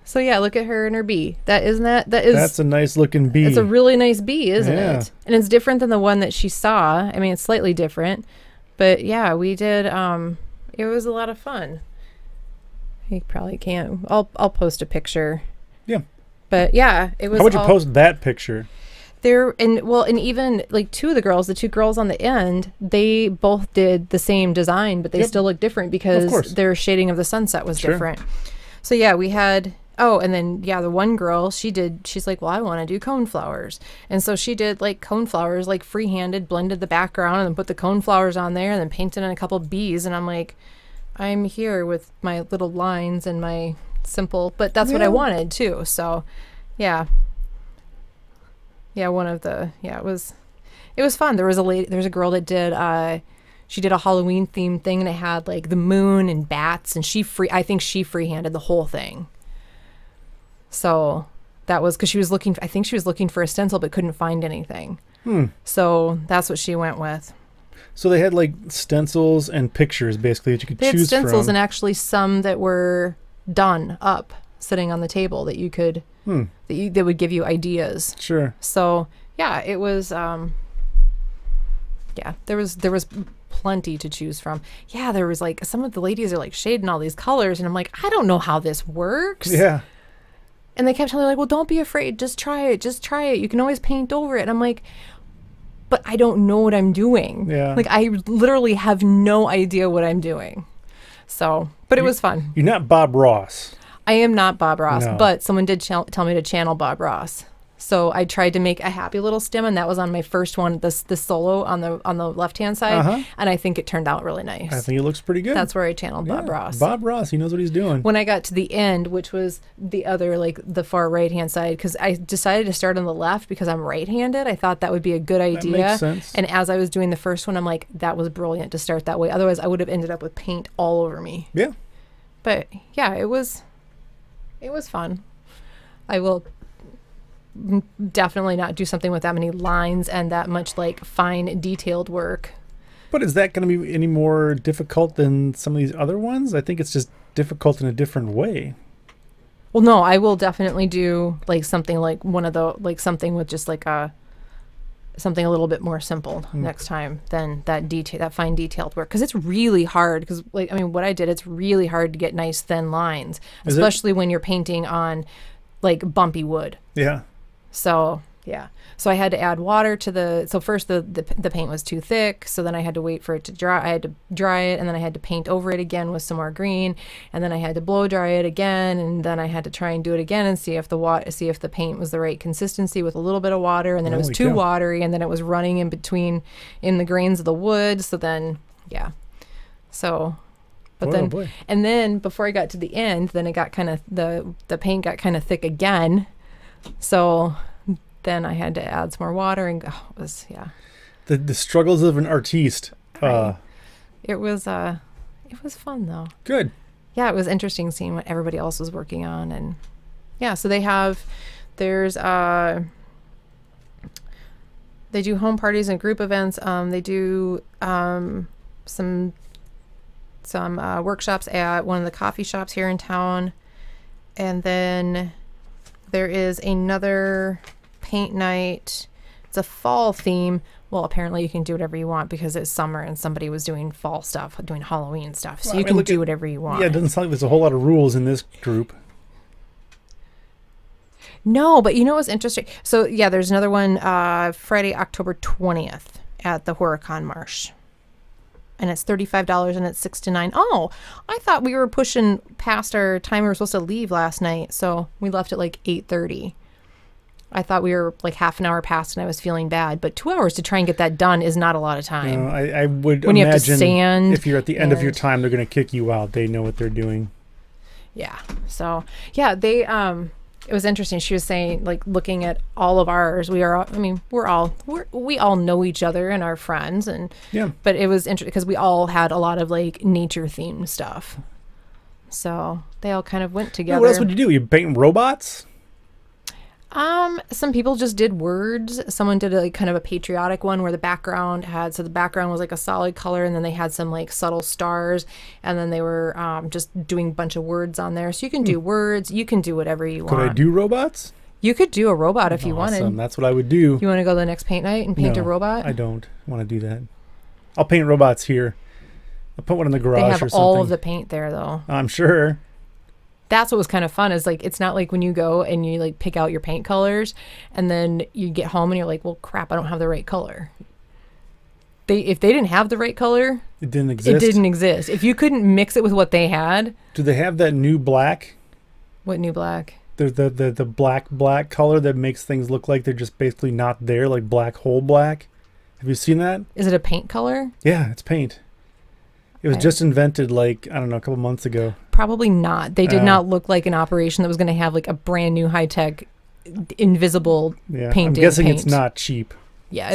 So yeah, look at her and her bee. That's a nice looking bee. It's a really nice bee, isn't it? And it's different than the one that she saw. I mean, it's slightly different, but yeah, we did. It was a lot of fun. You probably can't. I'll post a picture. Yeah. But yeah, it was. How would you post that picture? And even like the two girls on the end, they both did the same design, but they still look different because their shading of the sunset was different. So yeah, we had, and then the one girl, she's like, well, I want to do cone flowers. And so she did like cone flowers, like free-handed, blended the background and then put the cone flowers on there and then painted in a couple bees. And I'm like, I'm here with my little lines and my simple, but that's what I wanted too. So yeah. Yeah, it was fun. There's a girl that did she did a Halloween themed thing and it had like the moon and bats and I think she freehanded the whole thing. So that was because I think she was looking for a stencil but couldn't find anything. So that's what she went with. So they had like stencils and pictures basically that you could choose from. They had stencils and actually some that were done up sitting on the table that you could that would give you ideas. Sure. So yeah, it was there was plenty to choose from. Yeah, there was like some of the ladies are like shading all these colors and I'm like, I don't know how this works. Yeah. And they kept telling me like, well, don't be afraid, just try it. You can always paint over it. And I'm like, but I don't know what I'm doing. Yeah. Like I literally have no idea what I'm doing. So, but it was fun. You're not Bob Ross. I am not Bob Ross, No. but someone did tell me to channel Bob Ross. So I tried to make a happy little stem, and that was on my first one, the solo on the left-hand side, and I think it turned out really nice. I think it looks pretty good. That's where I channeled Bob Yeah, Ross. Bob Ross, he knows what he's doing. When I got to the end, which was the other, like the far right-hand side, because I decided to start on the left because I'm right-handed. I thought that would be a good idea. makes sense. And as I was doing the first one, I'm like, that was brilliant to start that way. Otherwise, I would have ended up with paint all over me. Yeah. But yeah, it was fun. I will definitely not do something with that many lines and that much like fine detailed work. But is that going to be any more difficult than some of these other ones? I think it's just difficult in a different way. Well, no, I will definitely do like something like one of the like something with just like something a little bit more simple next time than that fine detailed work, because it's really hard. Because like I mean, what I did, it's really hard to get nice thin lines, especially when you're painting on like bumpy wood. Yeah. So yeah, so I had to add water to so first the paint was too thick, so then I had to wait for it to dry. I had to dry it, and then I had to paint over it again with some more green, and then I had to blow dry it again, and then I had to try and do it again and see if the paint was the right consistency with a little bit of water, and then it was too watery, and then it was running in the grains of the wood. So then yeah, so but and then before I got to the end, then it got kind of the paint got kind of thick again. So then I had to add some more water, and it was the struggles of an artiste. Right. It was fun though. Good. Yeah, it was interesting seeing what everybody else was working on, and yeah, so they do home parties and group events. They do some workshops at one of the coffee shops here in town, and then there is another paint night. It's a fall theme. Well, apparently you can do whatever you want because it's summer and somebody was doing fall stuff, doing Halloween stuff. So you can do whatever you want. Yeah, it doesn't sound like there's a whole lot of rules in this group. No, but you know what's interesting? So yeah, there's another one Friday, October 20th at the Horicon Marsh. And it's $35 and it's 6 to 9. Oh, I thought we were pushing past our time we were supposed to leave last night. So we left at like 8:30. I thought we were like half an hour past and I was feeling bad. But 2 hours to try and get that done is not a lot of time. No, I would when imagine you have to sand if you're at the end of your time, they're going to kick you out. They know what they're doing. Yeah. So yeah, it was interesting. She was saying, like, looking at all of ours, we all know each other and our friends, and yeah. But it was interesting because we all had a lot of like nature themed stuff, so they all kind of went together. What else would you do? You paint robots? Some people just did words. Someone did a kind of a patriotic one where the background was like a solid color, and then they had some like subtle stars, and then they were just doing a bunch of words on there. So you can do words, you can do whatever you want. Could I do robots? You could do a robot if you wanted. That's what I would do. You want to go to the next paint night and paint a robot? I don't want to do that. I'll paint robots here. I'll put one in the garage or something. They have all of the paint there though. I'm sure. That's what was kind of fun, is like, it's not like when you go and you like pick out your paint colors and then you get home and you're like, well, crap, I don't have the right color. If they didn't have the right color, it didn't exist. It didn't exist. If you couldn't mix it with what they had. Do they have that new black? What new black? The black color that makes things look like they're just basically not there, like black hole black. Have you seen that? Is it a paint color? Yeah, it's paint. It was just invented like, I don't know, a couple months ago. Probably not. They did not look like an operation that was going to have like a brand new high-tech invisible painting. I'm guessing it's not cheap. Yeah,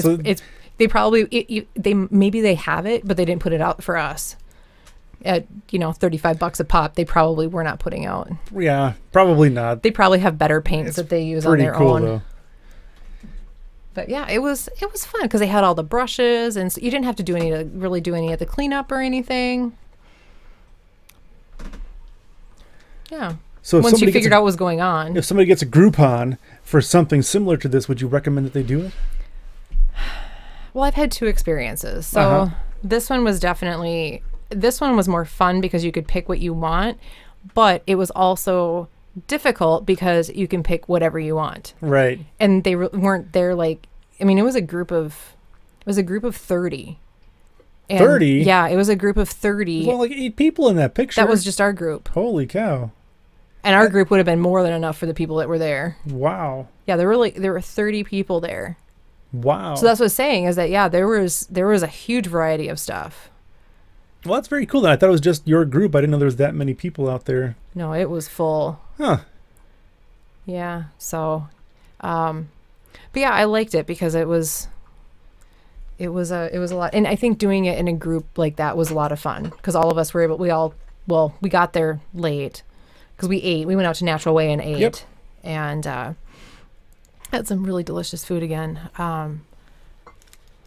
maybe they have it, but they didn't put it out for us. At $35 a pop, they probably were not putting out. Yeah, probably not. They probably have better paints that they use on their own. Though. But yeah, it was fun because they had all the brushes, and so you didn't have to do any of the cleanup or anything. Yeah. So once you figured out what was going on. If somebody gets a Groupon for something similar to this, would you recommend that they do it? Well, I've had 2 experiences. So this one was more fun because you could pick what you want, but it was also difficult because you can pick whatever you want. Right. And they weren't there like, I mean, it was a group of It was a group of 30. 30? Yeah, it was a group of 30. There's only like 8 people in that picture. That was just our group. Holy cow. And our group would have been more than enough for the people that were there. Wow. Yeah, there were 30 people there. Wow. So that's what I was saying is that, yeah, there was a huge variety of stuff. Well, that's very cool. Then I thought it was just your group. I didn't know there was that many people out there. No, it was full. Huh. Yeah. So, but yeah, I liked it because it was a lot. And I think doing it in a group like that was a lot of fun because all of us were able, we got there late because we went out to Natural Way and ate. Yep. And, had some really delicious food again.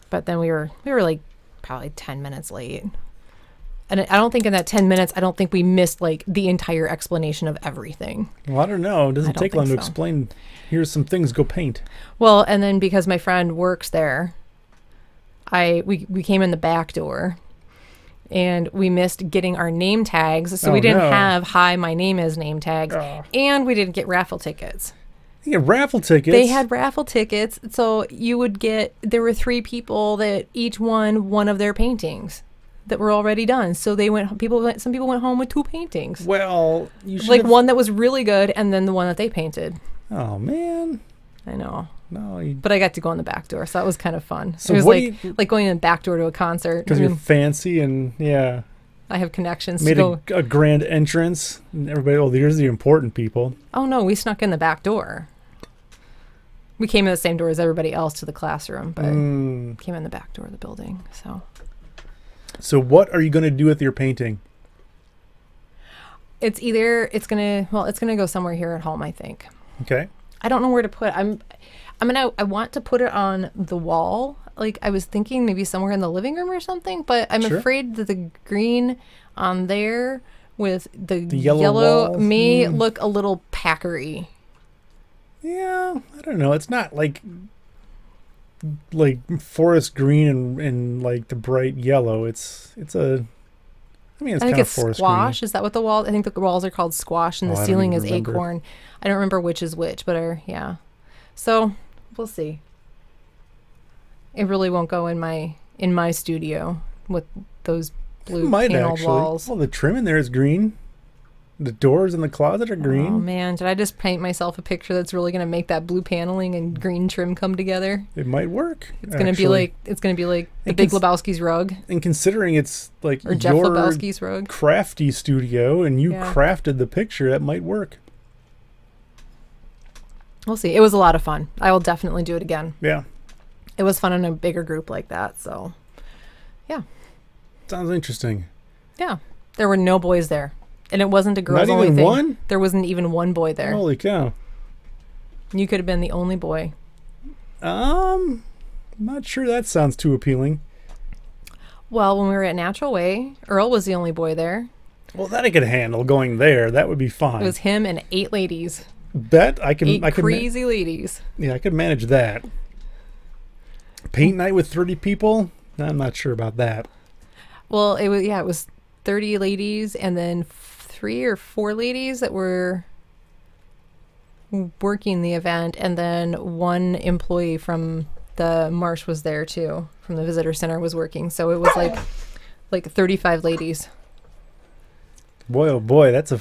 But then we were like probably 10 minutes late. And I don't think in that 10 minutes, I don't think we missed like the entire explanation of everything. Well, I don't know. It doesn't don't take long to think so. explain. Here's some things. Go paint. Well, and then because my friend works there, we came in the back door and we missed getting our name tags. So we didn't have "Hi, my name is" name tags. Oh. And we didn't get raffle tickets. You get raffle tickets. They had raffle tickets. So you would there were 3 people that each won one of their paintings that were already done. So some people went home with 2 paintings. Well, you should like one that was really good and then the one that they painted. Oh, man. I know. No. But I got to go in the back door, so that was kind of fun. So it was what like going in the back door to a concert. Because you're fancy and, yeah. I have connections Made to go. a grand entrance. And everybody, here's the important people. Oh, no, we snuck in the back door. We came in the same door as everybody else to the classroom, but came in the back door of the building, So what are you going to do with your painting? it's going to go somewhere here at home, I think. Okay. I don't know where to put it. I want to put it on the wall. Like I was thinking maybe somewhere in the living room or something, but I'm Sure. afraid that the green on there with the yellow walls? may look a little packery. Yeah, I don't know. It's not like forest green and like the bright yellow. It's I kind think of it's forest squash. green. Is that what the wall? I think the walls are called squash and the I don't ceiling even is remember. acorn. I don't remember which is which, but yeah. So we'll see. It really won't go in my studio with those blue Might paneled actually. walls. Well, the trim in there is green. The doors in the closet are green. Oh man, did I just paint myself a picture that's really going to make that blue paneling and green trim come together? It might work. It's going to be like the Big Lebowski's rug And considering it's like or Jeff your Lebowski's rug. crafty studio and you Yeah. crafted the picture, that might work. We'll see. It was a lot of fun. I will definitely do it again. Yeah. It was fun in a bigger group like that, so yeah. Sounds interesting. Yeah. There were no boys there. And it wasn't a girls Not only even thing. one? There wasn't even one boy there. Holy cow. You could have been the only boy. Not sure that sounds too appealing. Well, when we were at Natural Way, Earl was the only boy there. Well, that I could handle going there. That would be fine. It was him and 8 ladies. That I can. 8 I could. crazy ladies. Yeah, I could manage that. Paint night with 30 people. I'm not sure about that. Well, it was 30 ladies and then 3 or 4 ladies that were working the event, and then 1 employee from the marsh was there too, from the visitor center was working. So it was like 35 ladies. Boy, oh boy, that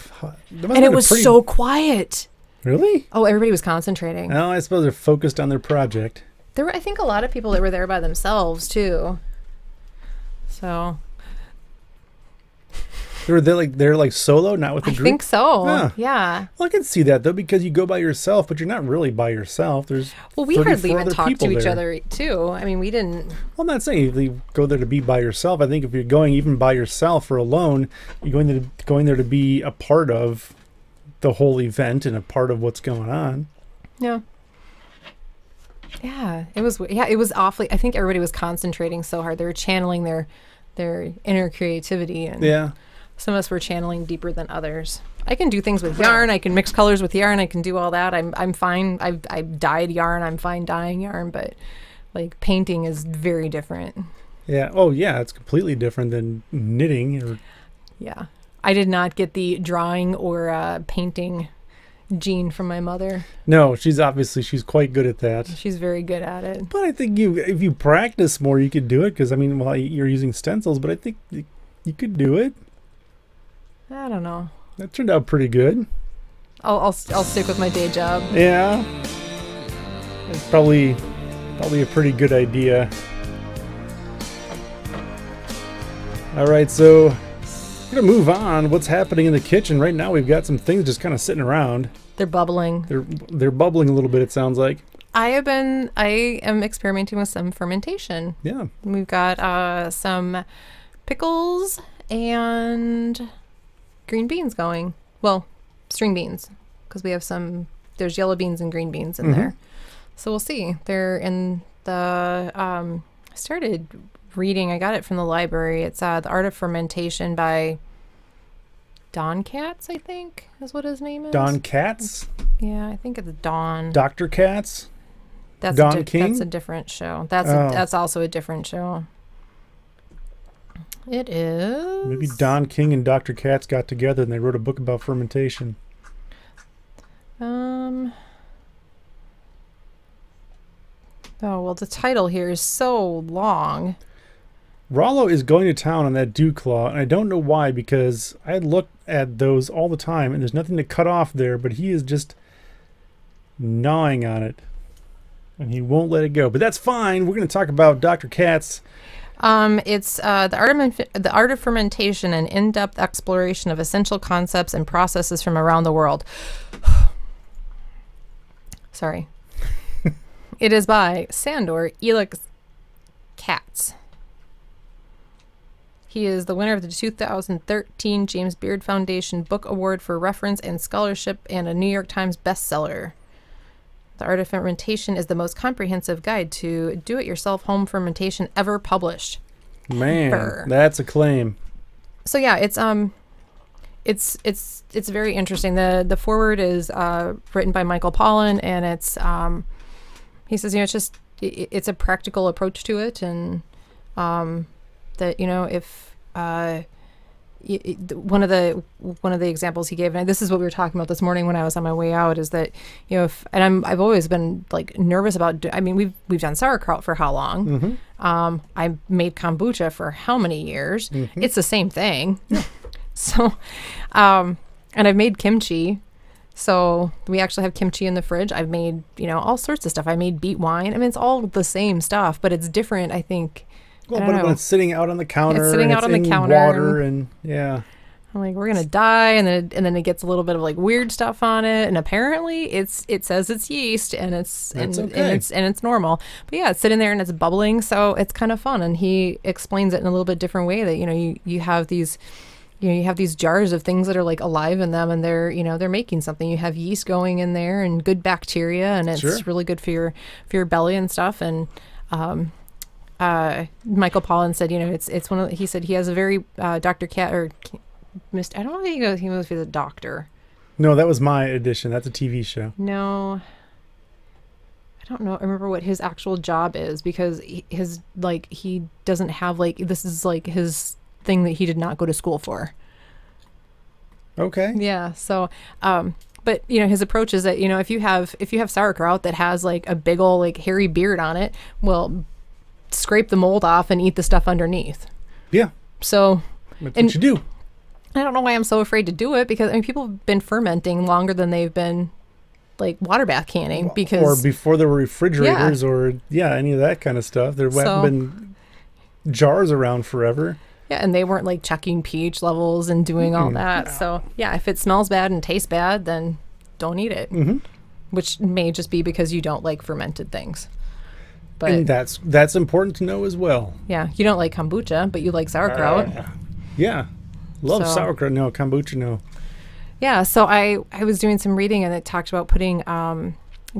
And it was so quiet. Really? Oh, everybody was concentrating. Well, I suppose they're focused on their project. There were, I think, a lot of people that were there by themselves too. So They're like solo, not with a I group. think so. Huh. Yeah. Well, I can see that though, because you go by yourself, but you're not really by yourself. There's Well, we 34 hardly even other talked people to each there. other too. I mean, we didn't. Well, I'm not saying you go there to be by yourself. I think if you're going even by yourself or alone, you're going there to be a part of the whole event and a part of what's going on. Yeah. Yeah, it was. Yeah, it was awfully. I think everybody was concentrating so hard. They were channeling their inner creativity, and Yeah. some of us were channeling deeper than others. I can do things with yarn. I can mix colors with yarn. I can do all that. I'm fine. I've dyed yarn. I'm fine dyeing yarn, but like painting is very different. Yeah. Oh, yeah. It's completely different than knitting. Or Yeah, I did not get the drawing or painting gene from my mother. No, she's quite good at that. She's very good at it. But I think if you practice more, you could do it. Because I mean, well, you're using stencils, but I think you could do it. I don't know. That turned out pretty good. I'll stick with my day job. Yeah, it's probably a pretty good idea. All right, so we're gonna move on. What's happening in the kitchen right now? We've got some things just kind of sitting around. They're bubbling. They're bubbling a little bit. It sounds like. I am experimenting with some fermentation. Yeah. We've got some pickles and green beans going. Well, string beans, because we have there's yellow beans and green beans in there. So we'll see. They're in the, I started reading, I got it from the library. It's The Art of Fermentation by Don Katz, I think is what his name is. Don Katz? Yeah, I think it's Don. Dr. Katz? That's Don King? That's a different show. That's also a different show. It is. Maybe Don King and Dr. Katz got together and they wrote a book about fermentation. Oh, well, the title here is so long. Rollo is going to town on that dew claw, and I don't know why, because I look at those all the time and there's nothing to cut off there, but he is just gnawing on it and he won't let it go. But that's fine. We're going to talk about Dr. Katz. It's the art of fermentation, an in-depth exploration of essential concepts and processes from around the world. Sorry. It is by Sandor Elix Katz. He is the winner of the 2013 James Beard Foundation Book Award for Reference and Scholarship and a New York Times bestseller. The Art of Fermentation is the most comprehensive guide to do-it-yourself home fermentation ever published. Man, that's a claim. So yeah, it's very interesting. The foreword is written by Michael Pollan, and it's he says, it's a practical approach to it, and that if one of the examples he gave, and this is what we were talking about this morning when I was on my way out, is that I've always been like nervous about. I mean, we've done sauerkraut for how long? I made kombucha for how many years? It's the same thing. So, and I've made kimchi. So we actually have kimchi in the fridge. I've made all sorts of stuff. I made beet wine. I mean, it's all the same stuff, but it's different, I think. Well, but when it's sitting out on the counter, it's sitting out on the counter, water, and yeah. I'm like, we're gonna die, and then it gets a little bit of like weird stuff on it, and apparently it says it's yeast, and it's normal. But yeah, it's sitting there and it's bubbling, so it's kind of fun. And he explains it in a little bit different way that you have these. You have these jars of things that are like alive in them, and they're making something. You have yeast going in there and good bacteria, and it's really good for your belly and stuff. And Michael Pollan said, it's one of. He said he has a very Dr. Cat or Mr. I don't know if he must be the doctor. No, that was my edition. That's a TV show. No, I don't know. I remember what his actual job is, because he doesn't have this is like his thing that he did not go to school for. Okay. Yeah. So, but his approach is that if you have sauerkraut that has like a big old like hairy beard on it, well, scrape the mold off and eat the stuff underneath. Yeah. So that's what you do. I don't know why I'm so afraid to do it, because people have been fermenting longer than they've been like water bath canning, or before there were refrigerators or any of that kind of stuff. There haven't been jars around forever. Yeah, and they weren't like checking pH levels and doing all that. So yeah, if it smells bad and tastes bad, then don't eat it. Which may just be because you don't like fermented things. But and that's important to know as well. Yeah, you don't like kombucha, but you like sauerkraut. Yeah, love sauerkraut. No, kombucha, no. Yeah, so I was doing some reading, and it talked about putting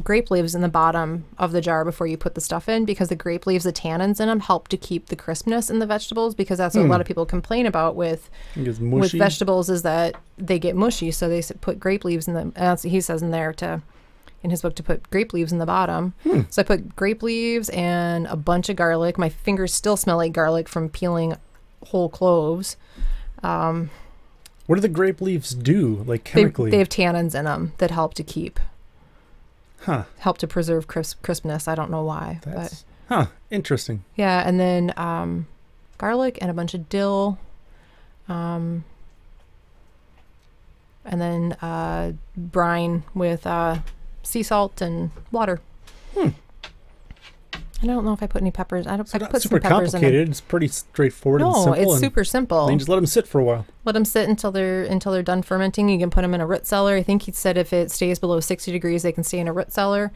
grape leaves in the bottom of the jar before you put the stuff in, because the grape leaves, the tannins in them, help to keep the crispness in the vegetables, because that's what a lot of people complain about with vegetables, is that they get mushy. So they put grape leaves in them. He says in his book to put grape leaves in the bottom. So I put grape leaves and a bunch of garlic. My fingers still smell like garlic from peeling whole cloves. What do the grape leaves do, like They chemically? have tannins in them that help to keep, Huh. help to preserve crispness. I don't know why, but Interesting. yeah. And then garlic and a bunch of dill, and then brine with sea salt and water. I don't know if I put any peppers. I It's not put super some peppers in them. complicated. It's pretty straightforward and No, simple. it's and super simple. then you just let them sit for a while. Let them sit until they're done fermenting. You can put them in a root cellar. I think he said if it stays below 60 degrees, they can stay in a root cellar,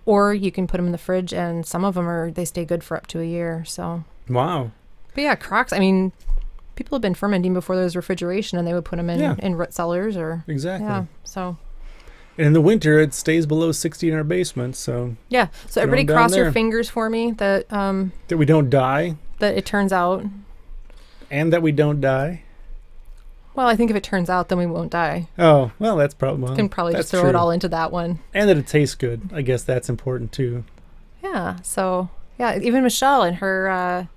or you can put them in the fridge. And some of them they stay good for up to a year. So, Wow. but yeah, crocks. I mean, people have been fermenting before there was refrigeration, and they would put them in root cellars or Exactly. yeah. So And in the winter, it stays below 60 in our basement, so yeah. So Throw 'em everybody down cross your there. fingers for me that that we don't die, that it turns out. and that we don't die. Well, I think if it turns out, then we won't die. Oh, well, that's probably... Well, You can probably that's just throw it true. all into that one. And that it tastes good. I guess that's important, too. Yeah. So yeah, even Michelle in her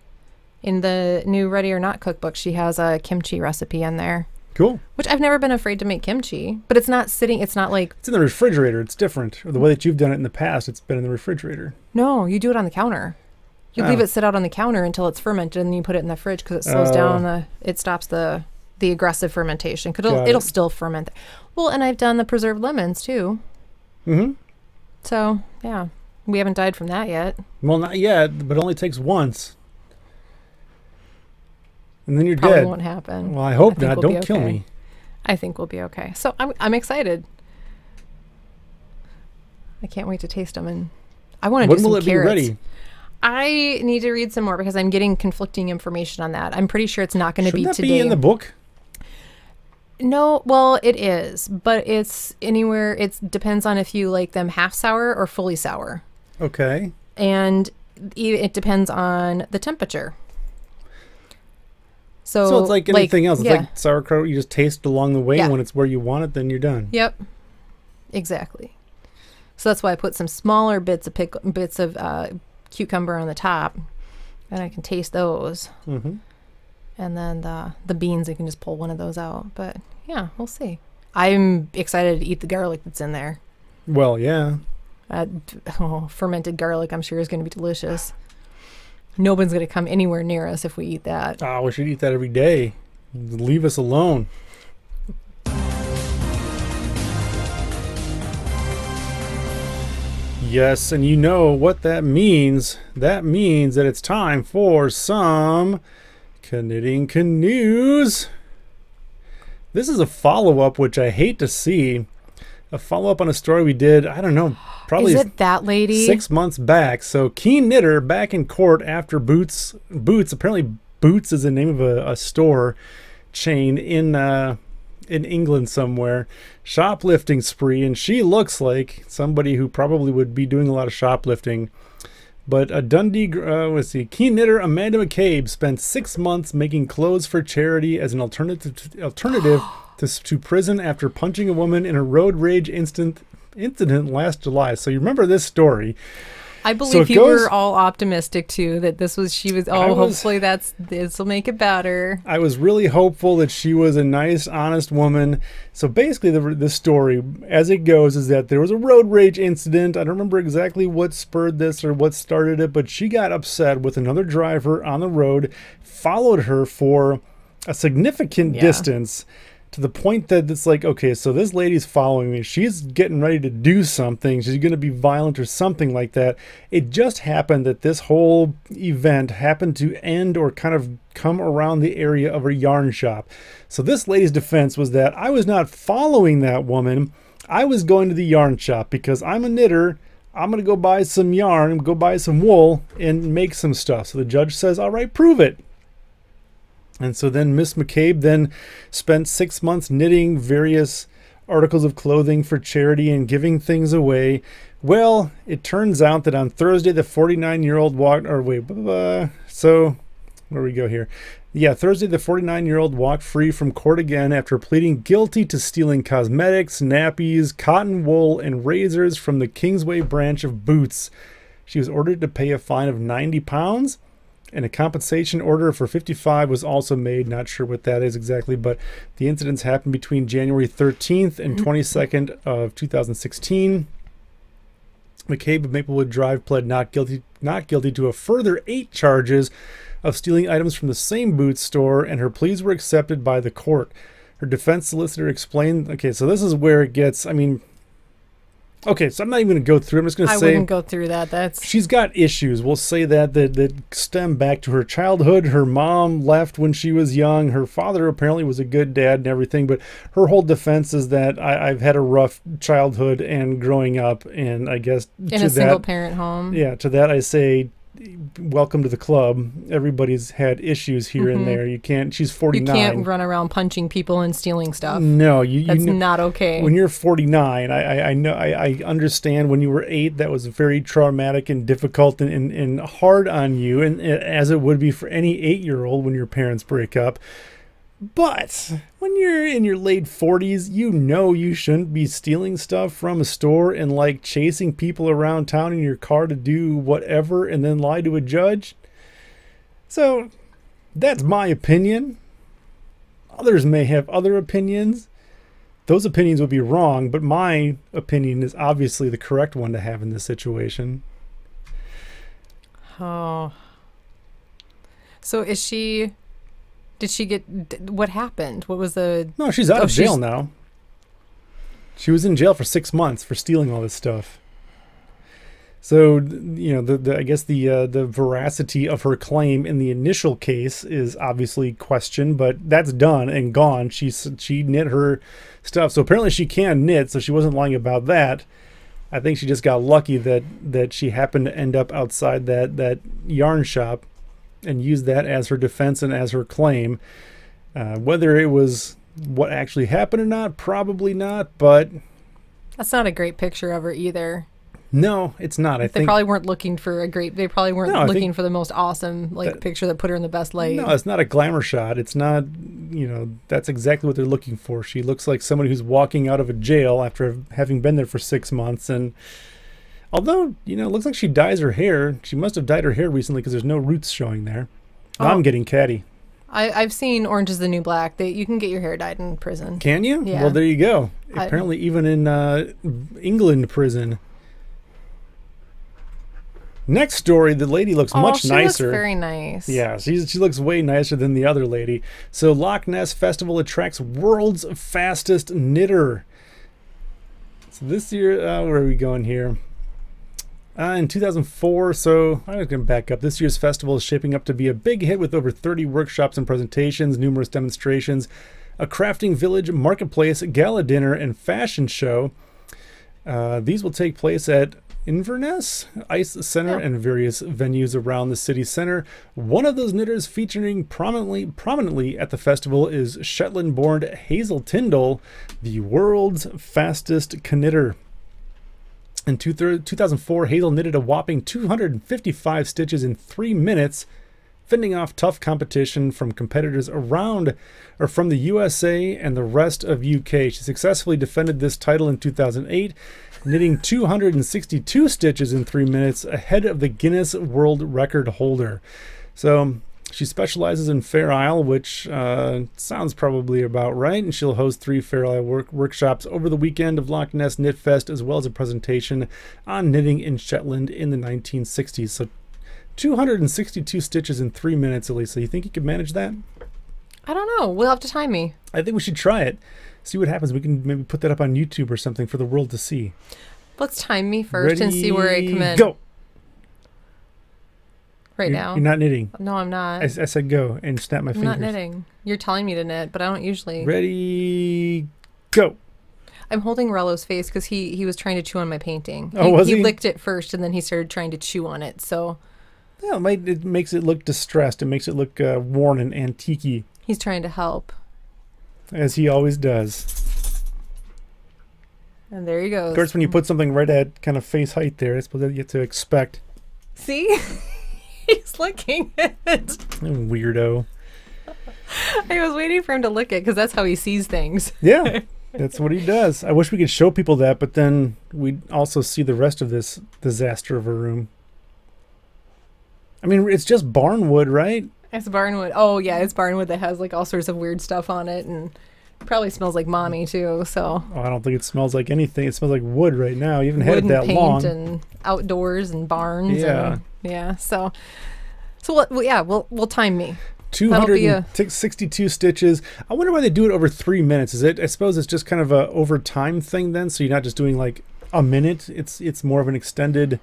in the new Ready or Not cookbook, she has a kimchi recipe in there, Cool. which I've never been afraid to make kimchi, but it's not sitting. It's not like, It's in the refrigerator. It's different. Or the way that you've done it in the past, it's been in the refrigerator. no, you do it on the counter. You Oh. leave it sit out on the counter until it's fermented, and then you put it in the fridge because it slows down it stops the aggressive fermentation because Got it'll it. still ferment. Well, and I've done the preserved lemons too. Mm-hmm. So yeah, we haven't died from that yet. Well, not yet, but it only takes once. And then you're Probably dead. won't happen. Well, I hope think not. we'll be Don't kill okay. me. I think we'll be okay. So I'm excited. I can't wait to taste them, and I want to do When some will it carrots. be ready? I need to read some more because I'm getting conflicting information on that. I'm pretty sure it's not going to be Shouldn't that today. be in the book? No, well, it is, but it's anywhere. It depends on if you like them half sour or fully sour, Okay. and it depends on the temperature. So it's like anything else. It's yeah. like sauerkraut. You just taste along the way. Yeah. And when it's where you want it, then you're done. Yep. Exactly. So that's why I put some smaller bits of cucumber on the top, and I can taste those. Mm-hmm. And then the beans, I can just pull one of those out. But yeah, we'll see. I'm excited to eat the garlic that's in there. Well, yeah. Fermented garlic, I'm sure, is going to be delicious. No one's going to come anywhere near us if we eat that. Oh, we should eat that every day. Leave us alone. Yes, and you know what that means. That means that it's time for some Knitting Canoes. This is a follow-up, which I hate to see. A follow-up on a story we did, I don't know, probably Is it that lady? 6 months back. So Keen Knitter back in court after Boots. Apparently Boots is the name of a store chain in England somewhere. Shoplifting spree, and she looks like somebody who probably would be doing a lot of shoplifting. But a Dundee, Keen Knitter Amanda McCabe spent 6 months making clothes for charity as an alternative to prison after punching a woman in a road rage incident last July. So you remember this story. I believe you were all optimistic too that hopefully this will make it better. I was really hopeful that she was a nice, honest woman. So basically the story as it goes is that there was a road rage incident. I don't remember exactly what spurred this or what started it, but she got upset with another driver on the road, followed her for a significant distance, to the point that it's like, okay, so this lady's following me. She's getting ready to do something. She's going to be violent or something like that. It just happened that this whole event happened to end or kind of come around the area of a yarn shop. So this lady's defense was that I was not following that woman. I was going to the yarn shop because I'm a knitter. I'm going to go buy some yarn, go buy some wool, and make some stuff. So the judge says, all right, prove it. And so then Miss McCabe then spent 6 months knitting various articles of clothing for charity and giving things away. Well, it turns out that on Thursday, the 49-year-old walked, so where do we go here? Yeah, Thursday, the 49-year-old walked free from court again after pleading guilty to stealing cosmetics, nappies, cotton wool, and razors from the Kingsway branch of Boots. She was ordered to pay a fine of £90. And a compensation order for 55 was also made. Not sure what that is exactly, but the incidents happened between January 13th and 22nd of 2016. McCabe of Maplewood Drive pled not guilty to a further 8 charges of stealing items from the same boot store, and her pleas were accepted by the court. Her defense solicitor explained, okay, so this is where it gets, I mean, okay, so I'm not even going to go through. I'm just going to say... I wouldn't go through that. That's... She's got issues. We'll say that stem back to her childhood. Her mom left when she was young. Her father apparently was a good dad and everything, but her whole defense is that I've had a rough childhood and growing up, and I guess in a single-parent home. Yeah, to that I say... welcome to the club. Everybody's had issues here and there. You can't. She's 49. You can't run around punching people and stealing stuff. No, that's not okay. When you're 49, I know. I understand. When you were 8, that was very traumatic and difficult and hard on you, and as it would be for any 8-year-old when your parents break up. But when you're in your late 40s, you know you shouldn't be stealing stuff from a store and like chasing people around town in your car to do whatever and then lie to a judge. So that's my opinion. Others may have other opinions. Those opinions would be wrong, but my opinion is obviously the correct one to have in this situation. Oh. So is she... Did she get... What happened? What was the... No, she's out of jail now. She was in jail for 6 months for stealing all this stuff. So, you know, I guess the veracity of her claim in the initial case is obviously questioned, but that's done and gone. She knit her stuff. So apparently she can knit, so she wasn't lying about that. I think she just got lucky that she happened to end up outside that yarn shop and use that as her defense and as her claim. Whether it was what actually happened or not, probably not, but... That's not a great picture of her either. No, it's not. I think they probably weren't looking for a great... They probably weren't looking for the most awesome picture that put her in the best light. No, it's not a glamour shot. It's not, you know, that's exactly what they're looking for. She looks like somebody who's walking out of a jail after having been there for 6 months, and... Although, you know, it looks like she dyes her hair. She must have dyed her hair recently because there's no roots showing there. Oh. I'm getting catty. I've seen Orange is the New Black. You can get your hair dyed in prison. Can you? Yeah. Well, there you go. Apparently even in England prison. Next story, the lady looks much nicer. She looks very nice. Yeah, she looks way nicer than the other lady. So Loch Ness Festival attracts world's fastest knitter. So this year, where are we going here? In 2004, so I'm going to back up. This year's festival is shaping up to be a big hit with over 30 workshops and presentations, numerous demonstrations, a crafting village, marketplace, gala dinner, and fashion show. These will take place at Inverness Ice Center and various venues around the city center. One of those knitters featuring prominently at the festival is Shetland-born Hazel Tyndall, the world's fastest knitter. In 2004, Hazel knitted a whopping 255 stitches in 3 minutes, fending off tough competition from competitors from the USA and the rest of UK. She successfully defended this title in 2008, knitting 262 stitches in 3 minutes, ahead of the Guinness World Record holder. So she specializes in Fair Isle, which sounds probably about right, and she'll host 3 Fair Isle workshops over the weekend of Loch Ness Knit Fest, as well as a presentation on knitting in Shetland in the 1960s. So 262 stitches in 3 minutes, Alisa. You think you could manage that? I don't know. We'll have to time me. I think we should try it. See what happens. We can maybe put that up on YouTube or something for the world to see. Let's time me first and see where I come in. Go! Now? You're not knitting. No, I'm not. I said go and snap my fingers. I'm not knitting. You're telling me to knit, but I don't usually. Ready, go. I'm holding Rello's face because he was trying to chew on my painting. He licked it first, and then he started trying to chew on it. So, yeah, it makes it look distressed. It makes it look worn and antique-y. He's trying to help, as he always does. And there he goes. Of course, when you put something right at kind of face height there, that's what you have to expect. See, he's licking it. Weirdo. I was waiting for him to lick it because that's how he sees things. Yeah. That's what he does. I wish we could show people that, but then we'd also see the rest of this disaster of a room. I mean, it's just barnwood, right? It's barnwood. Oh yeah, it's barnwood that has like all sorts of weird stuff on it, and probably smells like mommy too. So Oh, I don't think it smells like anything. It smells like wood right now. You haven't had wood it that and paint long. and outdoors and barns. Yeah. And, yeah. So we'll time me. 262 stitches. I wonder why they do it over 3 minutes. Is it? I suppose it's just kind of a over time thing then. So you're not just doing like a minute. It's more of an extended,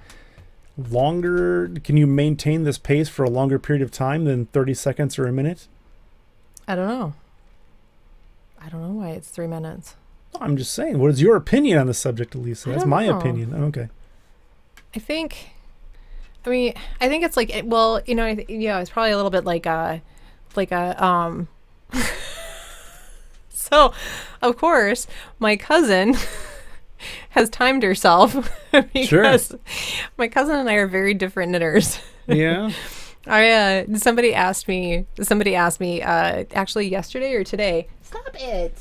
longer. Can you maintain this pace for a longer period of time than 30 seconds or a minute? I don't know. I don't know why it's 3 minutes. I'm just saying. What is your opinion on the subject, Alisa? That's my know. opinion. Okay. I think it's like, well, you know, it's probably a little bit like a so of course my cousin has timed herself because my cousin and I are very different knitters. Yeah. Somebody asked me actually yesterday or today. Stop it.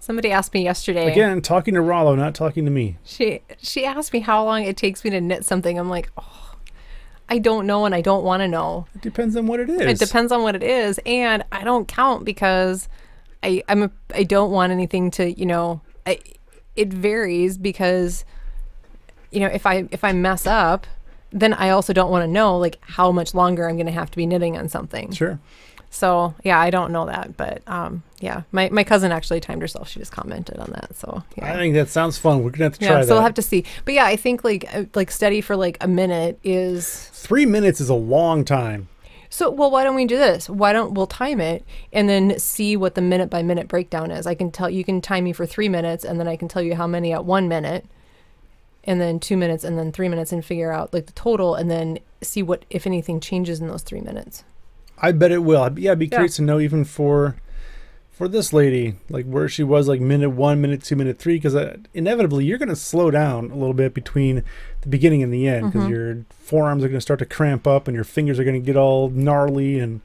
Somebody asked me yesterday. Again, talking to Rollo, not talking to me. She asked me how long it takes me to knit something. I'm like, oh, I don't know, and I don't want to know. It depends on what it is. It depends on what it is, and I don't count because I don't want anything to, you know, it varies because, you know, if I mess up, then I also don't want to know like how much longer I'm going to have to be knitting on something. Sure. So yeah, I don't know that, but yeah, my cousin actually timed herself. She just commented on that. So yeah. I think that sounds fun. We're gonna have to try that. So we'll have to see. But yeah, I think like steady for like a minute is 3 minutes is a long time. So well, why don't we do this? We'll time it and then see what the minute by minute breakdown is. You can time me for 3 minutes, and then I can tell you how many at 1 minute, and then 2 minutes, and then 3 minutes, and figure out like the total, and then see what, if anything, changes in those 3 minutes. I bet it will. Yeah, I'd be curious to know even for this lady, like where she was like minute 1, minute 2, minute 3, because inevitably you're going to slow down a little bit between the beginning and the end, because your forearms are going to start to cramp up and your fingers are going to get all gnarly. And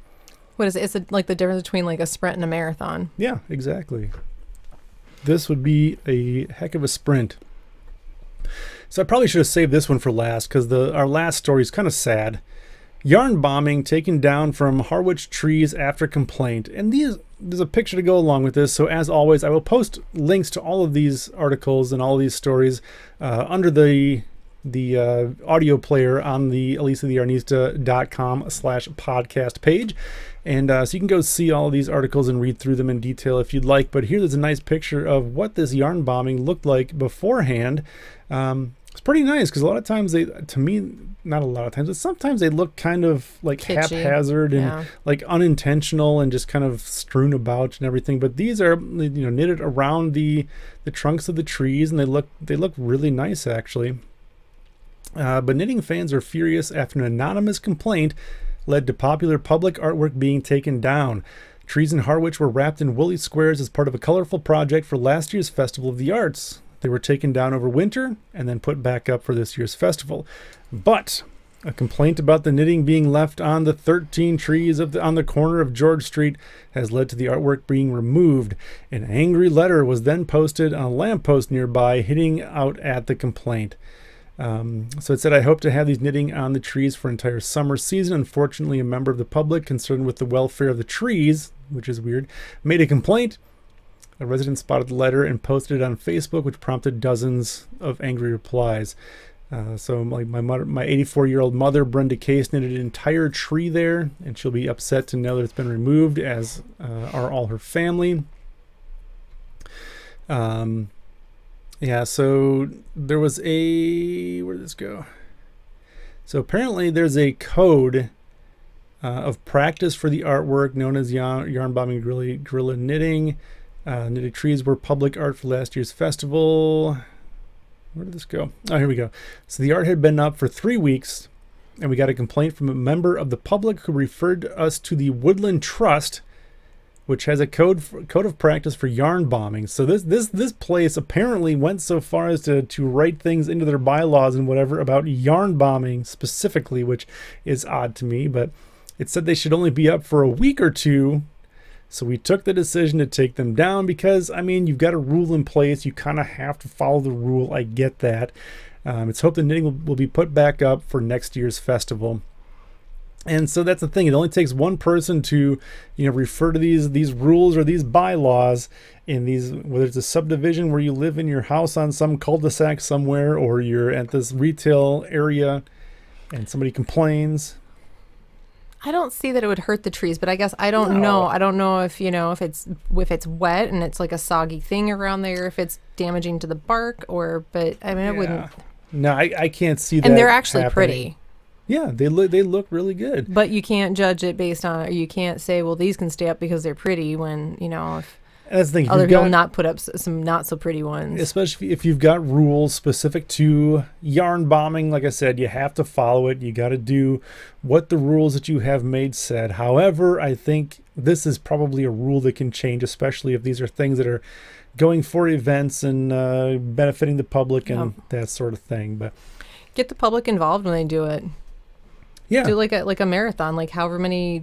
what is it? It's like the difference between like a sprint and a marathon. Yeah, exactly. This would be a heck of a sprint. So I probably should have saved this one for last, because our last story is kind of sad. Yarn bombing taken down from Harwich trees after complaint. And there's a picture to go along with this. So as always, I will post links to all of these articles and all of these stories under the audio player on the alisatheyarnista.com/podcast page. And so you can go see all of these articles and read through them in detail if you'd like. But here's a nice picture of what this yarn bombing looked like beforehand. It's pretty nice because a lot of times not a lot of times, but sometimes they look kind of like kitschy, haphazard and like unintentional and just kind of strewn about and everything. But these are, you know, knitted around the trunks of the trees, and they look really nice actually. But knitting fans are furious after an anonymous complaint led to popular public artwork being taken down. Trees in Harwich were wrapped in woolly squares as part of a colorful project for last year's Festival of the Arts. They were taken down over winter and then put back up for this year's festival. But a complaint about the knitting being left on the 13 trees on the corner of George Street has led to the artwork being removed. An angry letter was then posted on a lamppost nearby, hitting out at the complaint. So it said, I hope to have these knitting on the trees for an entire summer season. Unfortunately, a member of the public concerned with the welfare of the trees, which is weird, made a complaint. A resident spotted the letter and posted it on Facebook, which prompted dozens of angry replies. So like my 84-year-old mother, Brenda Case, knitted an entire tree there, and she'll be upset to know that it's been removed, as are all her family. Yeah, so there was where did this go? So apparently there's a code of practice for the artwork known as yarn bombing guerrilla knitting. Knitted trees were public art for last year's festival. Where did this go? Oh, here we go. So the art had been up for 3 weeks, and we got a complaint from a member of the public who referred us to the Woodland Trust, which has a code of practice for yarn bombing. So this place apparently went so far as to write things into their bylaws and whatever about yarn bombing specifically, which is odd to me, but it said they should only be up for a week or two. So we took the decision to take them down because, I mean, you've got a rule in place. You kind of have to follow the rule. I get that. It's hoped the knitting will be put back up for next year's festival. And so that's the thing. It only takes one person to, refer to these rules or these bylaws in these, whether it's a subdivision where you live in your house on some cul-de-sac somewhere, or you're at this retail area and somebody complains. I don't see that it would hurt the trees, but I guess I don't know. I don't know if, if it's wet and it's like a soggy thing around there, if it's damaging to the bark, but I mean, I wouldn't. No, I can't see that. And they're actually happening. pretty. Yeah, they look really good. But you can't judge it based on, or you can't say, well, these can stay up because they're pretty when, if that's the thing. Other people not put up some not so pretty ones. Especially if you've got rules specific to yarn bombing. Like I said, you have to follow it. You got to do what the rules that you have made said. However, I think this is probably a rule that can change, especially if these are things that are going for events and benefiting the public and that sort of thing. But get the public involved when they do it. Yeah. Do like a marathon, like how many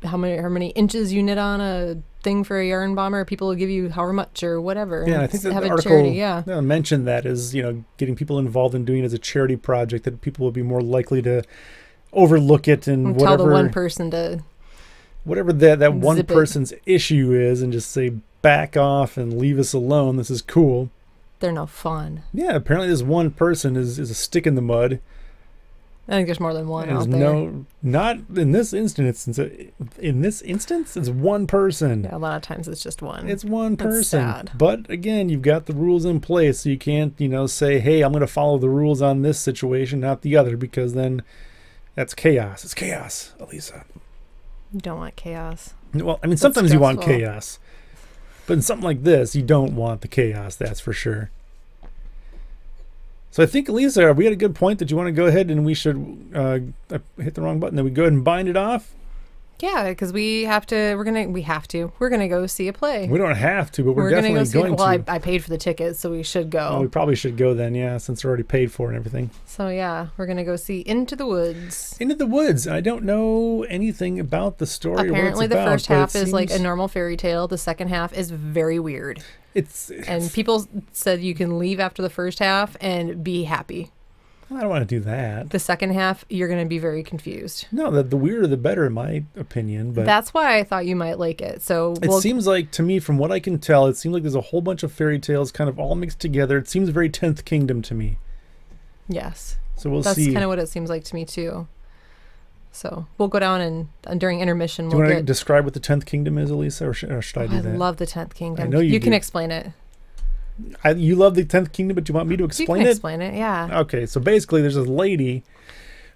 inches you knit on a thing for a yarn bomber, people will give you however much or whatever. Yeah, I think that have the a article charity, mentioned that as, getting people involved in doing it as a charity project, that people will be more likely to overlook it and whatever. Tell the one person to whatever that one person's issue is and just say back off and leave us alone. This is cool. They're no fun. Yeah, apparently this one person is a stick in the mud. I think there's more than one out there. No, not in this instance. In this instance, it's one person. Yeah, a lot of times it's just one. It's one person. That's sad. But again, you've got the rules in place, so you can't, say, "Hey, I'm going to follow the rules on this situation, not the other," because then that's chaos. It's chaos, Alisa. You don't want chaos. Well, I mean, sometimes you want chaos, but in something like this, you don't want the chaos. That's for sure. So I think, Alisa, we had a good point that you want to go ahead and we should hit the wrong button. Then we go ahead and bind it off. Yeah, because we're gonna go see a play. We don't have to, but we're definitely going to. Well, I paid for the tickets, so we should go. Oh, we probably should go then, yeah, since we're already paid for and everything. So yeah, we're gonna go see Into the Woods. Into the Woods. I don't know anything about the story. Apparently, or what it's the about, first half is like a normal fairy tale. The second half is very weird. And people said you can leave after the first half and be happy. I don't want to do that. The second half, you're going to be very confused. No, the weirder the better, in my opinion. But that's why I thought you might like it. So it seems like, to me, from what I can tell, it seems like there's a whole bunch of fairy tales kind of all mixed together. It seems very 10th Kingdom to me. Yes. So we'll see. That's kind of what it seems like to me, too. So we'll go down and during intermission, do you want to describe what the 10th Kingdom is, Alisa, or should I do that? I love the 10th Kingdom. I know you can explain it. You love the 10th Kingdom, but you want me to explain it? You can explain it, yeah. Okay, so basically there's this lady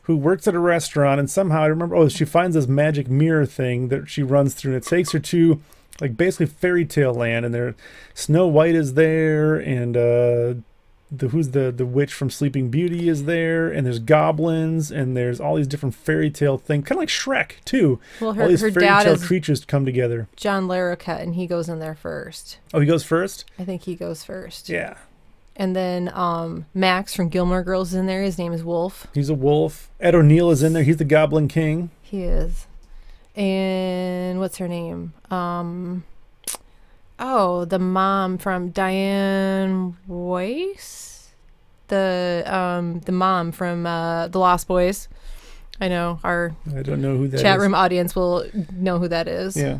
who works at a restaurant, and somehow I remember, she finds this magic mirror thing that she runs through, and it takes her to, like, basically fairy tale land, and there, Snow White is there, and who's the witch from Sleeping Beauty is there, and there's goblins, and there's all these different fairy tale things, kind of like Shrek too. Well, all these her fairy dad tale is creatures come together. John Larroquette, and he goes in there first. Oh, he goes first? I think he goes first. Yeah. And then Max from Gilmore Girls is in there. His name is Wolf. He's a wolf. Ed O'Neill is in there. He's the Goblin King. He is. And what's her name? The mom from Diane Weiss, the mom from The Lost Boys. I know I don't know who that chat is. room audience will know who that is. Yeah.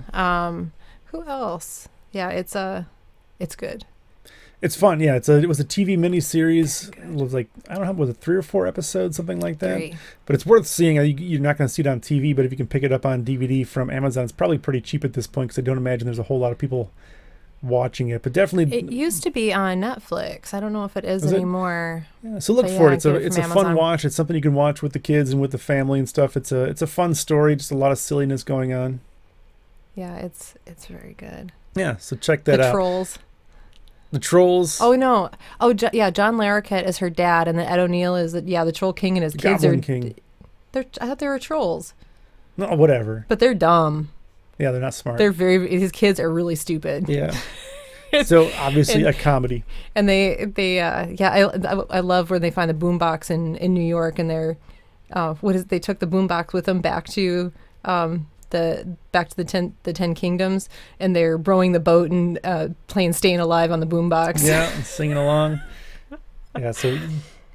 Who else? Yeah, it's good. It's fun. Yeah, it was a TV miniseries. It was like, I don't know, was it 3 or 4 episodes, something like that? 3. But it's worth seeing. You're not going to see it on TV, but if you can pick it up on DVD from Amazon, it's probably pretty cheap at this point because I don't imagine there's a whole lot of people watching it. But definitely, it used to be on Netflix. I don't know if it is anymore. Yeah, so look for it. It's a fun watch. It's something you can watch with the kids and with the family and stuff. It's a fun story. Just a lot of silliness going on. Yeah, it's very good. Yeah, so check that out. The Trolls. The Trolls. Oh, no. Oh, yeah, John Larroquette is her dad, and then Ed O'Neill is, the Troll King, and his kids Goblin King. I thought they were trolls. No, whatever. But they're dumb. Yeah, they're not smart. His kids are really stupid. Yeah. So obviously a comedy. And I love where they find the boombox in New York, and they took the boombox with them back to the 10 Kingdoms, and they're rowing the boat and playing Staying Alive on the boombox. Yeah, and singing along. Yeah, so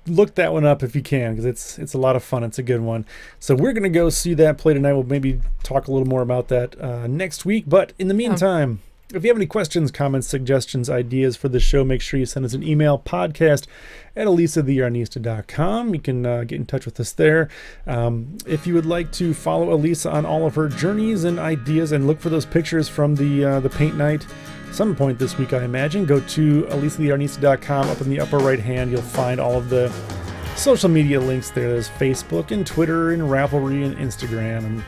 look that one up if you can, because it's a lot of fun. It's a good one. So we're going to go see that play tonight. We'll maybe talk a little more about that next week. But in the meantime, if you have any questions, comments, suggestions, ideas for the show, make sure you send us an email, podcast@AlisaTheYarnista.com. You can get in touch with us there. If you would like to follow Alisa on all of her journeys and ideas and look for those pictures from the paint night, some point this week, I imagine, go to AlisaTheYarnista.com. Up in the upper right hand, you'll find all of the social media links there. There's Facebook and Twitter and Ravelry and Instagram and